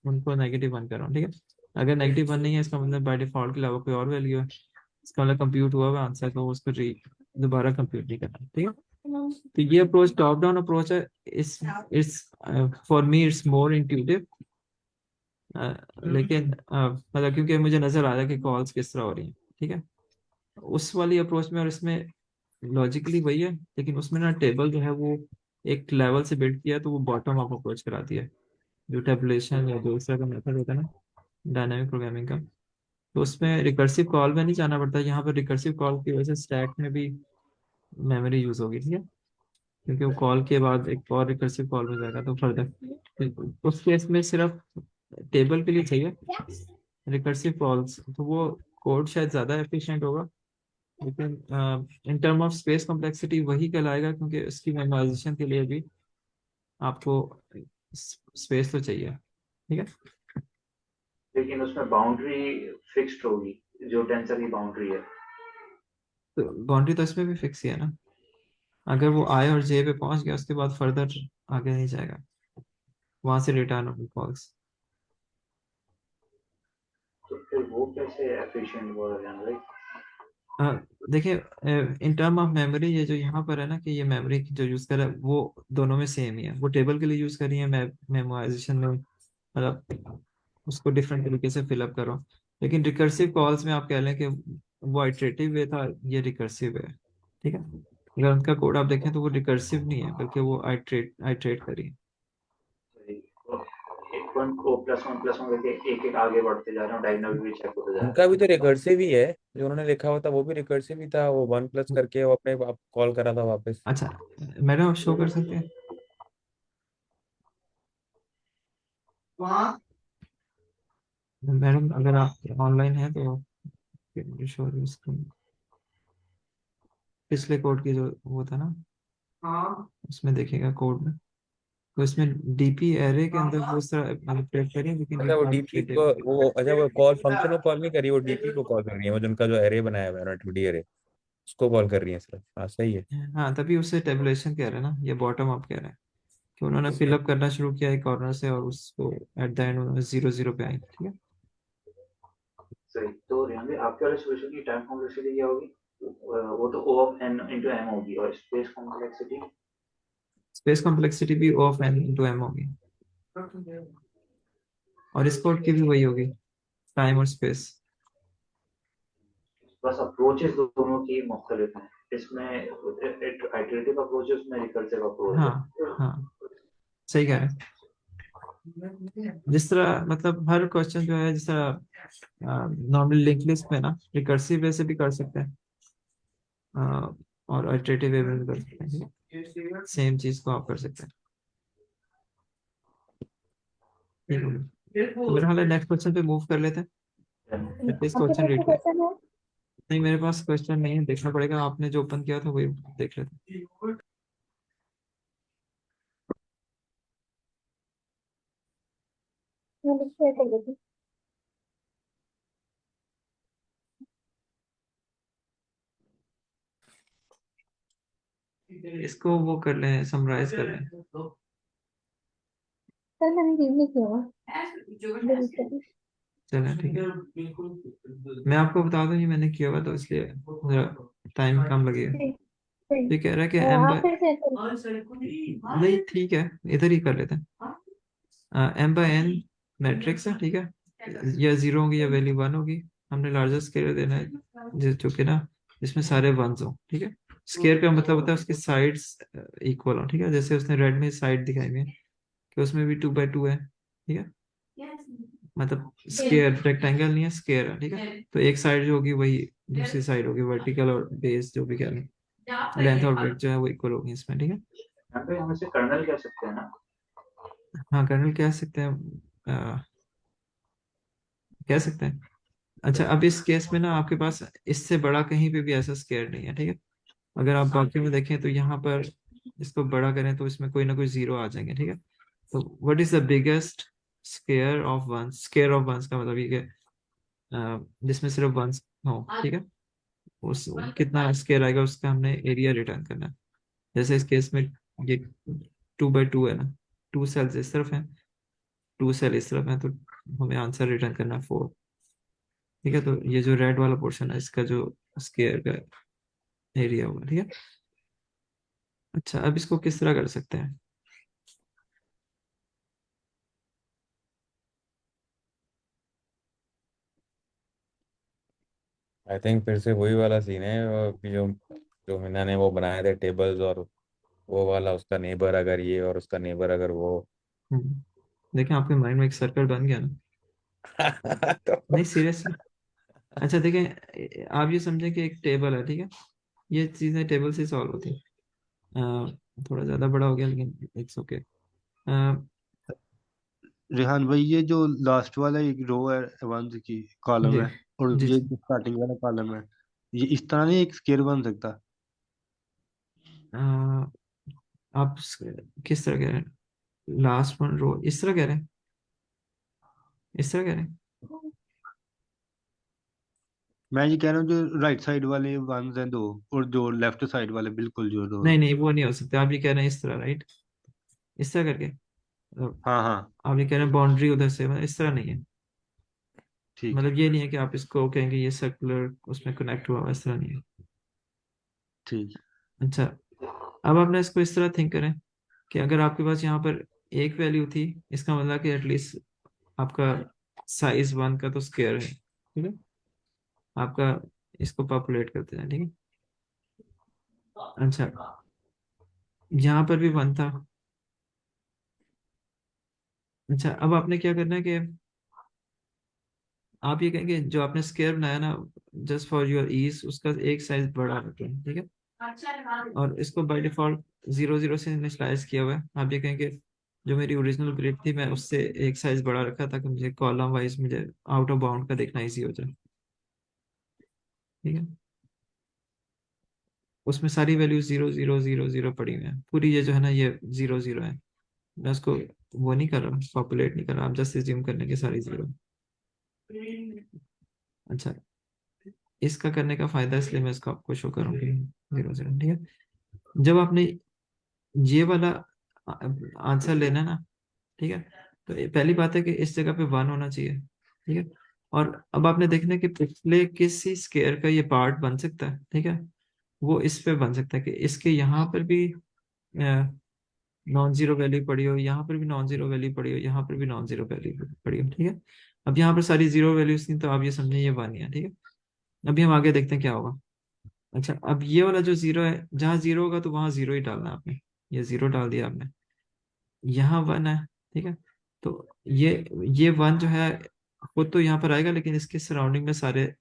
उनको -1 कर रहा हूँ, ठीक है। अगर -1 नहीं है, इसका मतलब बाय डिफॉल्ट के अलावा कोई और वैल्यू है, इसका मतलब कंप्यूट हुआ हुआ आंसर, तो उसको दोबारा कंप्यूट नहीं करना, ठीक है। तो ये अप्रोच टॉप डाउन अप्रोच है। इस it's for me it's more intuitive. लेकिन मतलब क्योंकि मुझे नजर आ रहा है कि कॉल्स किस तरह हो रही हैं, ठीक है। उस वाली अप्रोच में और इसमें लॉजिकली वही है, लेकिन उसमें ना टेबल जो है वो एक लेवल से बिल्ड किया है, तो वो बॉटम अप अप्रोच कराती है। जो टेबुलेशन या दूसरा का मेथड होता है ना डायनामिक प्रोग्रामिंग का, तो उसमें रिकर्सिव कॉल में नहीं जाना पड़ता। यहाँ पर रिकर्सिव कॉल की वजह से स्टैक में भी मेमोरी यूज होगी, ठीक है। क्योंकि वो कॉल के बाद एक और रिकर्सिव कॉल में जाएगा, तो फर्दर उस केस में सिर्फ टेबल के लिए चाहिए रिकर्सिव कॉल्स, तो वो कोड शायद ज्यादा एफिशिएंट होगा। लेकिन in term of space complexity वही कहलाएगा, क्योंकि उसकी मेमोराइजेशन के लिए भी आपको स्पेस तो चाहिए, ठीक है। लेकिन उसमें बाउंड्री फिक्स्ड होगी, जो टेंसर की बाउंड्री है। तो बाउंड्री तो इसमें भी फिक्स ही है ना, अगर वो आई और जे पे पहुंच गया उसके बाद फर्दर आगे नहीं जाएगा, वहां से रिटर्न होगी कॉल्स। तो फिर वो कैसे एफिशिएंट हुआ है? देखिए, इन टर्म ऑफ मेमोरी ये जो यहाँ पर है ना, कि ये मेमोरी जो यूज कर रहा है वो दोनों में सेम ही है। वो टेबल के लिए यूज कर रही है मेमोराइजेशन में, मतलब उसको डिफरेंट तरीके से फिलअप करो। लेकिन रिकर्सिव कॉल्स में आप कह लें कि वो आइटरेटिव वे था, ये रिकर्सिव है, ठीक है। अगर उनका कोड आप देखें तो वो रिकर्सिव नहीं है, बल्कि वो आइटरेट आइटरेट करिए। एक वन को +1 करके एक एक आगे बढ़ते जा रहे हैं, डायनामिक भी चेक होते जा रहे उनका भी तो रिकर्सिव ही है, जो उन्होंने लिखा हुआ था वो भी रिकर्सिव ही था, वो 1+ करके वो अपने आप कॉल करा था वापस। अच्छा मैडम, आप शो कर सकते हैं? मैडम अगर आप ऑनलाइन हैं तो शो स्क्रीन, पिछले कोड की जो वो था ना, उसमें देखिएगा कोड में, तो इसमें डीपी एरे के अंदर बहुत सारा मैनिपुलेट करिए, लेकिन अच्छा वो आप डीपी को, टेबल। वो अच्छा वो कॉल फंक्शन को कॉल नहीं कर रही, वो डीपी को कॉल कर रही है, वो जिनका जो एरे बनाया हुआ है ना 2D एरे, उसको कॉल कर रही है सिर्फ। हाँ सही है। हाँ, तभी उसे टेबुलेशन कह रहे हैं ना, ये बॉटम अप कह रहे हैं कि उन्होंने फिलअप करना शुरू किया एक कॉर्नर से, और उसको एट द एंड उन्होंने 0 0 पे आई, ठीक है। सही। तो यहाँ पे आपके वाले सॉल्यूशन की टाइम कॉम्प्लेक्सिटी क्या होगी? वो तो O of n into m होगी, और स्पेस कॉम्प्लेक्सिटी स्पेस कॉम्प्लेक्सिटी भी O of n into m होगी, और इस कोड की भी वही होगी, टाइम और स्पेस। बस अप्रोचेस दोनों की मुख्तलिफ हैं। इसमें आइटरेटिव अप्रोच है, उसमें रिकर्सिव अप्रोच हाँ, है। हाँ, सही कह रहे हैं। जिस तरह मतलब हर क्वेश्चन जो है, जिस तरह नॉर्मल लिंक लिस्ट में ना रिकर्सिव वे से भी कर सकते हैं, और आइटरेटिव वे में भी कर सकते हैं, सेम चीज को आप कर सकते हैं, ठीक है। तो मेरा हाल है नेक्स्ट क्वेश्चन पे मूव कर लेते हैं, प्लीज आपके क्वेश्चन पास रीड कोई करें। क्वेश्चन है? नहीं, मेरे पास क्वेश्चन नहीं है, देखना पड़ेगा, आपने जो ओपन किया था वही देख लेते हैं। मैं शेयर कर देती इसको वो कर लें, समराइज कर लें। सर, मैंने रीड नहीं किया हुआ, डिलीट कर दी। चलें, ठीक है। मैं आपको बता दूं, ये मैंने किया हुआ, तो इसलिए टाइम कम लगेगा। ठीक ठीक। ये कह रहा है कि आप फिर शेयर करो। नहीं, ठीक है, इधर ही कर लेते हैं। m/n मैट्रिक्स है, ठीक है। या 0 होगी या वैल्यू 1 होगी। हमने लार्जेस्ट स्केयर देना है, जो कि ना जिसमें सारे वंस हो, ठीक है। स्केयर का मतलब होता है उसकी साइड्स इक्वल हो, ठीक है। जैसे उसने रेड में साइड दिखाई हुई है कि उसमें भी 2 by 2 है, ठीक है। मतलब स्क्वायर, रेक्टेंगल नहीं है, स्क्वायर है, ठीक है। तो एक साइड जो होगी वही दूसरी साइड होगी, वर्टिकल और बेस जो भी कह लें, लेंथ और ब्रेड्थ जो है वो इक्वल होगी इसमें, ठीक है। यहाँ पे हम इसे कर्नल कह सकते हैं ना। हाँ कर्नल कह सकते हैं, अ, कह सकते हैं। अच्छा अब इस केस में ना आपके पास इससे बड़ा कहीं पे भी ऐसा स्क्वायर नहीं है, ठीक है। अगर आप बाकी में देखें तो यहाँ पर इसको बड़ा करें तो इसमें कोई ना कोई जीरो आ जाएंगे, ठीक है। तो what is the biggest square of one, square of ones का मतलब ये कि जिसमें सिर्फ वंस हो, ठीक है। उस कितना स्क्वायर आएगा उसका हमने एरिया रिटर्न करना है। जैसे इस केस में ये 2 बाई 2 है ना, 2 सेल्स इस तरफ है, 2 सेल इस तरफ है, तो हमें आंसर रिटर्न करना है 4, ठीक है। तो ये जो रेड वाला पोर्शन है इसका जो स्क्वायर का एरिया होगा, ठीक है। अच्छा अब इसको किस तरह कर सकते हैं? आई थिंक फिर से वही वाला सीन है कि जो जो मीना ने वो बनाए थे टेबल्स, और वो वाला उसका नेबर अगर ये और उसका नेबर अगर वो। देखें आपके माइंड में एक सर्कल बन गया ना। तो नहीं सीरियसली। अच्छा देखें, आप ये समझें कि एक टेबल है, ठीक है। ये चीजें टेबल से सॉल्व होती है। थोड़ा ज्यादा बड़ा हो गया लेकिन इट्स ओके। रेहान भाई, ये जो लास्ट वाला एक रो है वन की कॉलम जी है, और जी ये जी। जो स्टार्टिंग वाला कॉलम है, ये इस तरह नहीं एक स्केयर बन सकता? अ, आप किस तरह कह रहे हैं? लास्ट वन रो इस तरह कह रहे हैं, इस तरह कह रहे हैं? मैं ये कह रहा हूँ जो राइट साइड वाले वन हैं दो, और जो लेफ्ट साइड वाले बिल्कुल जो दो। नहीं नहीं वो नहीं हो सकता। आप ये कह रहे हैं इस तरह, राइट? इस तरह करके हाँ हाँ, आप ये कह रहे हैं बाउंड्री उधर से, मतलब इस तरह नहीं है। ठीक है, मतलब ये नहीं है कि आप इसको कहेंगे ये सर्कुलर उसमें कनेक्ट हुआ हुआ, इस तरह नहीं है। ठीक है। अच्छा अब आपने इसको इस तरह थिंक करें कि अगर आपके पास यहाँ पर एक वैल्यू थी, इसका मतलब कि एटलीस्ट आपका साइज वन का तो स्क्वायर है, ठीक है। आपका इसको पॉपुलेट करते हैं, ठीक है। अच्छा यहाँ पर भी वन था। अच्छा अब आपने क्या करना है कि आप ये कहेंगे जो आपने स्क्वायर बनाया ना, जस्ट फॉर योर ईज उसका एक साइज बड़ा रखें, ठीक है। और इसको बाय डिफॉल्ट 0 0 से इनिशियलाइज किया हुआ है। आप ये कहेंगे जो मेरी ओरिजिनल ग्रिड थी मैं उससे एक साइज बड़ा रखा ताकि मुझे कॉलम वाइज मुझे आउट ऑफ बाउंड का देखना इजी हो जाए, ठीक है। उसमें सारी वैल्यू 0 0 0 0 पड़ी हुई है, पूरी ये जो है ना ये 0 0 है। मैं उसको वो नहीं कर रहा, पॉपुलेट नहीं कर रहा, आप जस्ट एज्यूम करने के सारी जीरो। अच्छा इसका करने का फायदा इसलिए मैं इसको आपको शो करूंगी 0 0, ठीक है। जब आपने ये वाला आंसर लेना ना, ठीक है, तो ये पहली बात है कि इस जगह पे वन होना चाहिए, ठीक है। और अब आपने देखना है कि पिछले किसी स्केयर का ये पार्ट बन सकता है, ठीक है। वो इस पे बन सकता है कि इसके यहाँ पर भी नॉन जीरो वैल्यू पड़ी हो, यहाँ पर भी नॉन जीरो वैल्यू पड़ी हो, यहाँ पर भी नॉन जीरो वैल्यू पड़ी हो, ठीक है। अब यहाँ पर सारी जीरो वैल्यूज थी तो आप ये समझे ये वन ही है, ठीक है। अभी हम आगे देखते हैं क्या होगा। अच्छा अब ये वाला जो जीरो है, जहाँ जीरो होगा तो वहां जीरो ही डालना है आपने। ये जीरो डाल दिया आपने, यहाँ वन है, ठीक है। तो ये वन जो है खुद तो यहाँ पर आएगा लेकिन इसके सराउंडिंग में सारे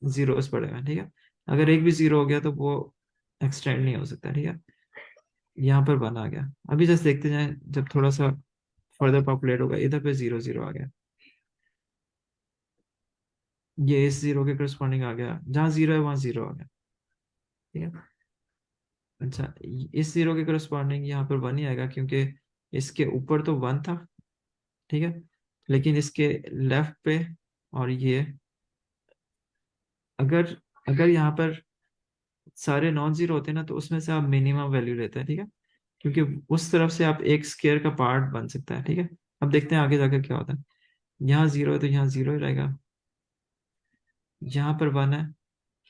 जीरोस पड़े हुए हैं, ठीक है। अगर एक भी जीरो हो गया तो वो एक्सटेंड नहीं हो सकता, ठीक है। यहाँ पर वन आ गया। अभी जस्ट देखते जाएं, जब थोड़ा सा फर्दर पॉपुलेट होगा इधर पे 0 0 आ गया, ये इस जीरो के करस्पॉन्डिंग आ गया, जहाँ जीरो है वहां जीरो आ गया, ठीक है। अच्छा इस जीरो के करस्पॉन्डिंग यहाँ पर वन ही आएगा क्योंकि इसके ऊपर तो वन था, ठीक है। लेकिन इसके लेफ्ट पे और ये अगर अगर यहाँ पर सारे नॉन जीरो होते हैं ना तो उसमें से आप मिनिमम वैल्यू लेते हैं, ठीक है। क्योंकि उस तरफ से आप एक स्केयर का पार्ट बन सकता है, ठीक है। अब देखते हैं आगे जाकर क्या होता है। यहाँ जीरो है तो यहाँ जीरो ही रहेगा, यहाँ पर वन है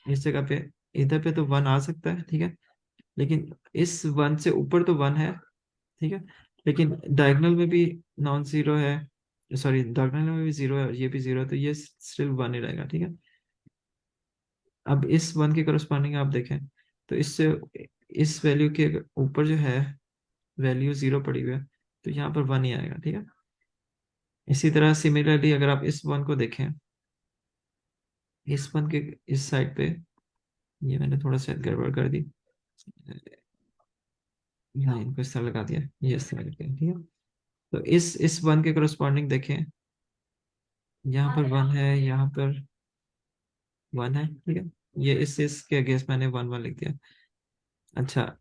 इस जगह पे, इधर पे तो वन आ सकता है, ठीक है। लेकिन इस वन से ऊपर तो वन है, ठीक है। लेकिन डायगोनल में भी नॉन जीरो है, सॉरी डायगोनल में भी जीरो है और ये भी जीरो है, तो ये स्टिल वन ही रहेगा, ठीक है। अब इस वन के करस्पॉन्डिंग आप देखें तो इससे इस वैल्यू के ऊपर जो है वैल्यू जीरो पड़ी हुई है तो यहाँ पर वन ही आएगा, ठीक है। इसी तरह सिमिलरली अगर आप इस वन को देखें, इस वन के इस साइड पे, ये मैंने थोड़ा सा गड़बड़ कर दी, यहाँ इनको इस तरह लगा दिया, ये इस तरह करके, ठीक है। तो इस वन के करस्पॉन्डिंग देखें, यहाँ पर वन है, यहाँ पर वन है, ठीक है। ये इसके अगेंस्ट मैंने वन वन लिख दिया। अच्छा,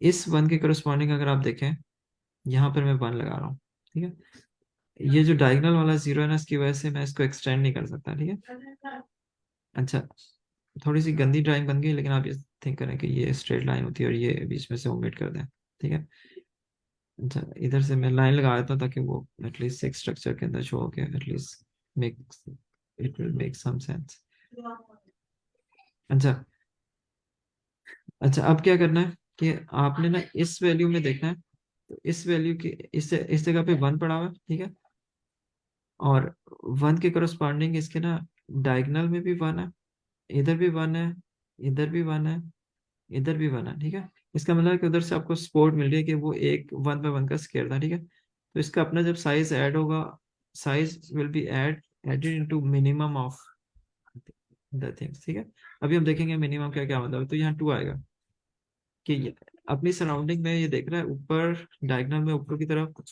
इस वन के करस्पॉन्डिंग अगर आप देखें, यहाँ पर मैं वन लगा रहा हूँ, ठीक है। ये जो डायगोनल वाला जीरो है ना, इसकी वजह से मैं इसको एक्सटेंड नहीं कर सकता, ठीक है। अच्छा, थोड़ी सी गंदी ड्राइंग बन गई, लेकिन आप ये थिंक करें कि ये स्ट्रेट लाइन होती है और ये बीच में से ओमिट कर दें, ठीक है। अच्छा, इधर से मैं लाइन लगा देता हूँ ताकि वो एटलीस्ट एक स्ट्रक्चर के अंदर शो हो के at least make it will make some sense. अच्छा, अच्छा, अब क्या करना है कि आपने ना इस वैल्यू में देखना है, तो इस वैल्यू की इस जगह पे वन पड़ा हुआ है, ठीक है। और वन के करस्पॉन्डिंग इसके ना डायगोनल में भी वन है, इधर भी वन है, इधर भी वन है, इधर भी वन है, ठीक है। इसका मतलब है कि उधर से आपको सपोर्ट मिल रही है कि वो एक वन बाय वन का स्केयर था, ठीक है। तो इसका अपना जब साइज ऐड होगा, size will be added into minimum of the things, ठीक है। अभी हम देखेंगे मिनिमम क्या क्या मतलब है। तो यहाँ टू आएगा कि अपनी सराउंडिंग में ये देख रहा है ऊपर डायगोनल में ऊपर की तरफ,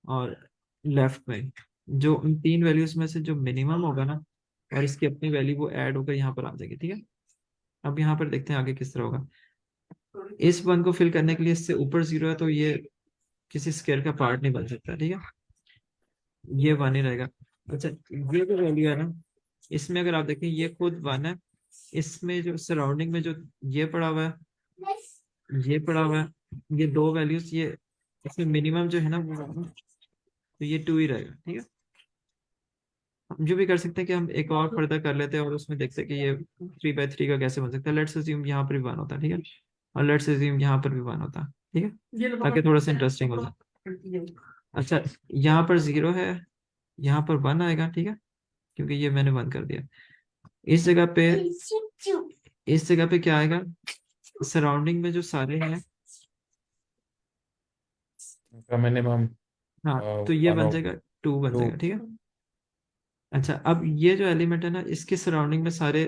और लेफ्ट में जो उन तीन वैल्यूज में से जो मिनिमम होगा ना, और इसकी अपनी वैल्यू वो ऐड होकर यहाँ पर आ जाएगी, ठीक है। अब यहाँ पर देखते हैं आगे किस तरह होगा। इस वन को फिल करने के लिए इससे ऊपर जीरो है, तो ये किसी स्केयर का पार्ट नहीं बन सकता, ठीक है। ये वन ही रहेगा। अच्छा, ये जो वैल्यू है ना, इसमें अगर आप देखें ये खुद वन है, इसमें जो सराउंडिंग में जो ये पड़ा हुआ है, ये पड़ा हुआ है, ये दो वैल्यूज, ये इसमें मिनिमम जो है ना वो, तो ये टू ही रहेगा, ठीक है। हम जो भी कर सकते हैं कि हम एक और फर्दर कर लेते हैं और उसमें देखते हैं कि ये 3 बाय 3 का कैसे बन सकता है। लेट्स अज्यूम यहाँ पर भी वन होता है, ठीक है। और लेट्स अज्यूम यहाँ पर भी वन होता है, ठीक है, ताकि थोड़ा सा इंटरेस्टिंग हो जाए। अच्छा, यहाँ पर जीरो है, यहाँ पर वन आएगा, ठीक है, क्योंकि ये मैंने वन कर दिया। इस जगह पे, इस जगह पे क्या आएगा, सराउंडिंग में जो सारे हैं, मैंने हम हाँ, तो ये वन बन ऑफ जाएगा, टू बन टू। जाएगा, ठीक है। अच्छा, अब ये जो एलिमेंट है ना, इसके सराउंडिंग में सारे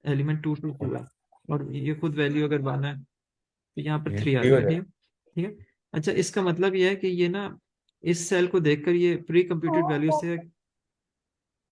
एलिमेंट टू टू टू है, और ये खुद वैल्यू अगर वन है तो यहाँ पर थ्री आ थ्री हो जाएगा, ठीक जाए। है, ठीक है। अच्छा, इसका मतलब ये है कि ये ना इस सेल को देखकर ये प्री कंप्यूटेड वैल्यू से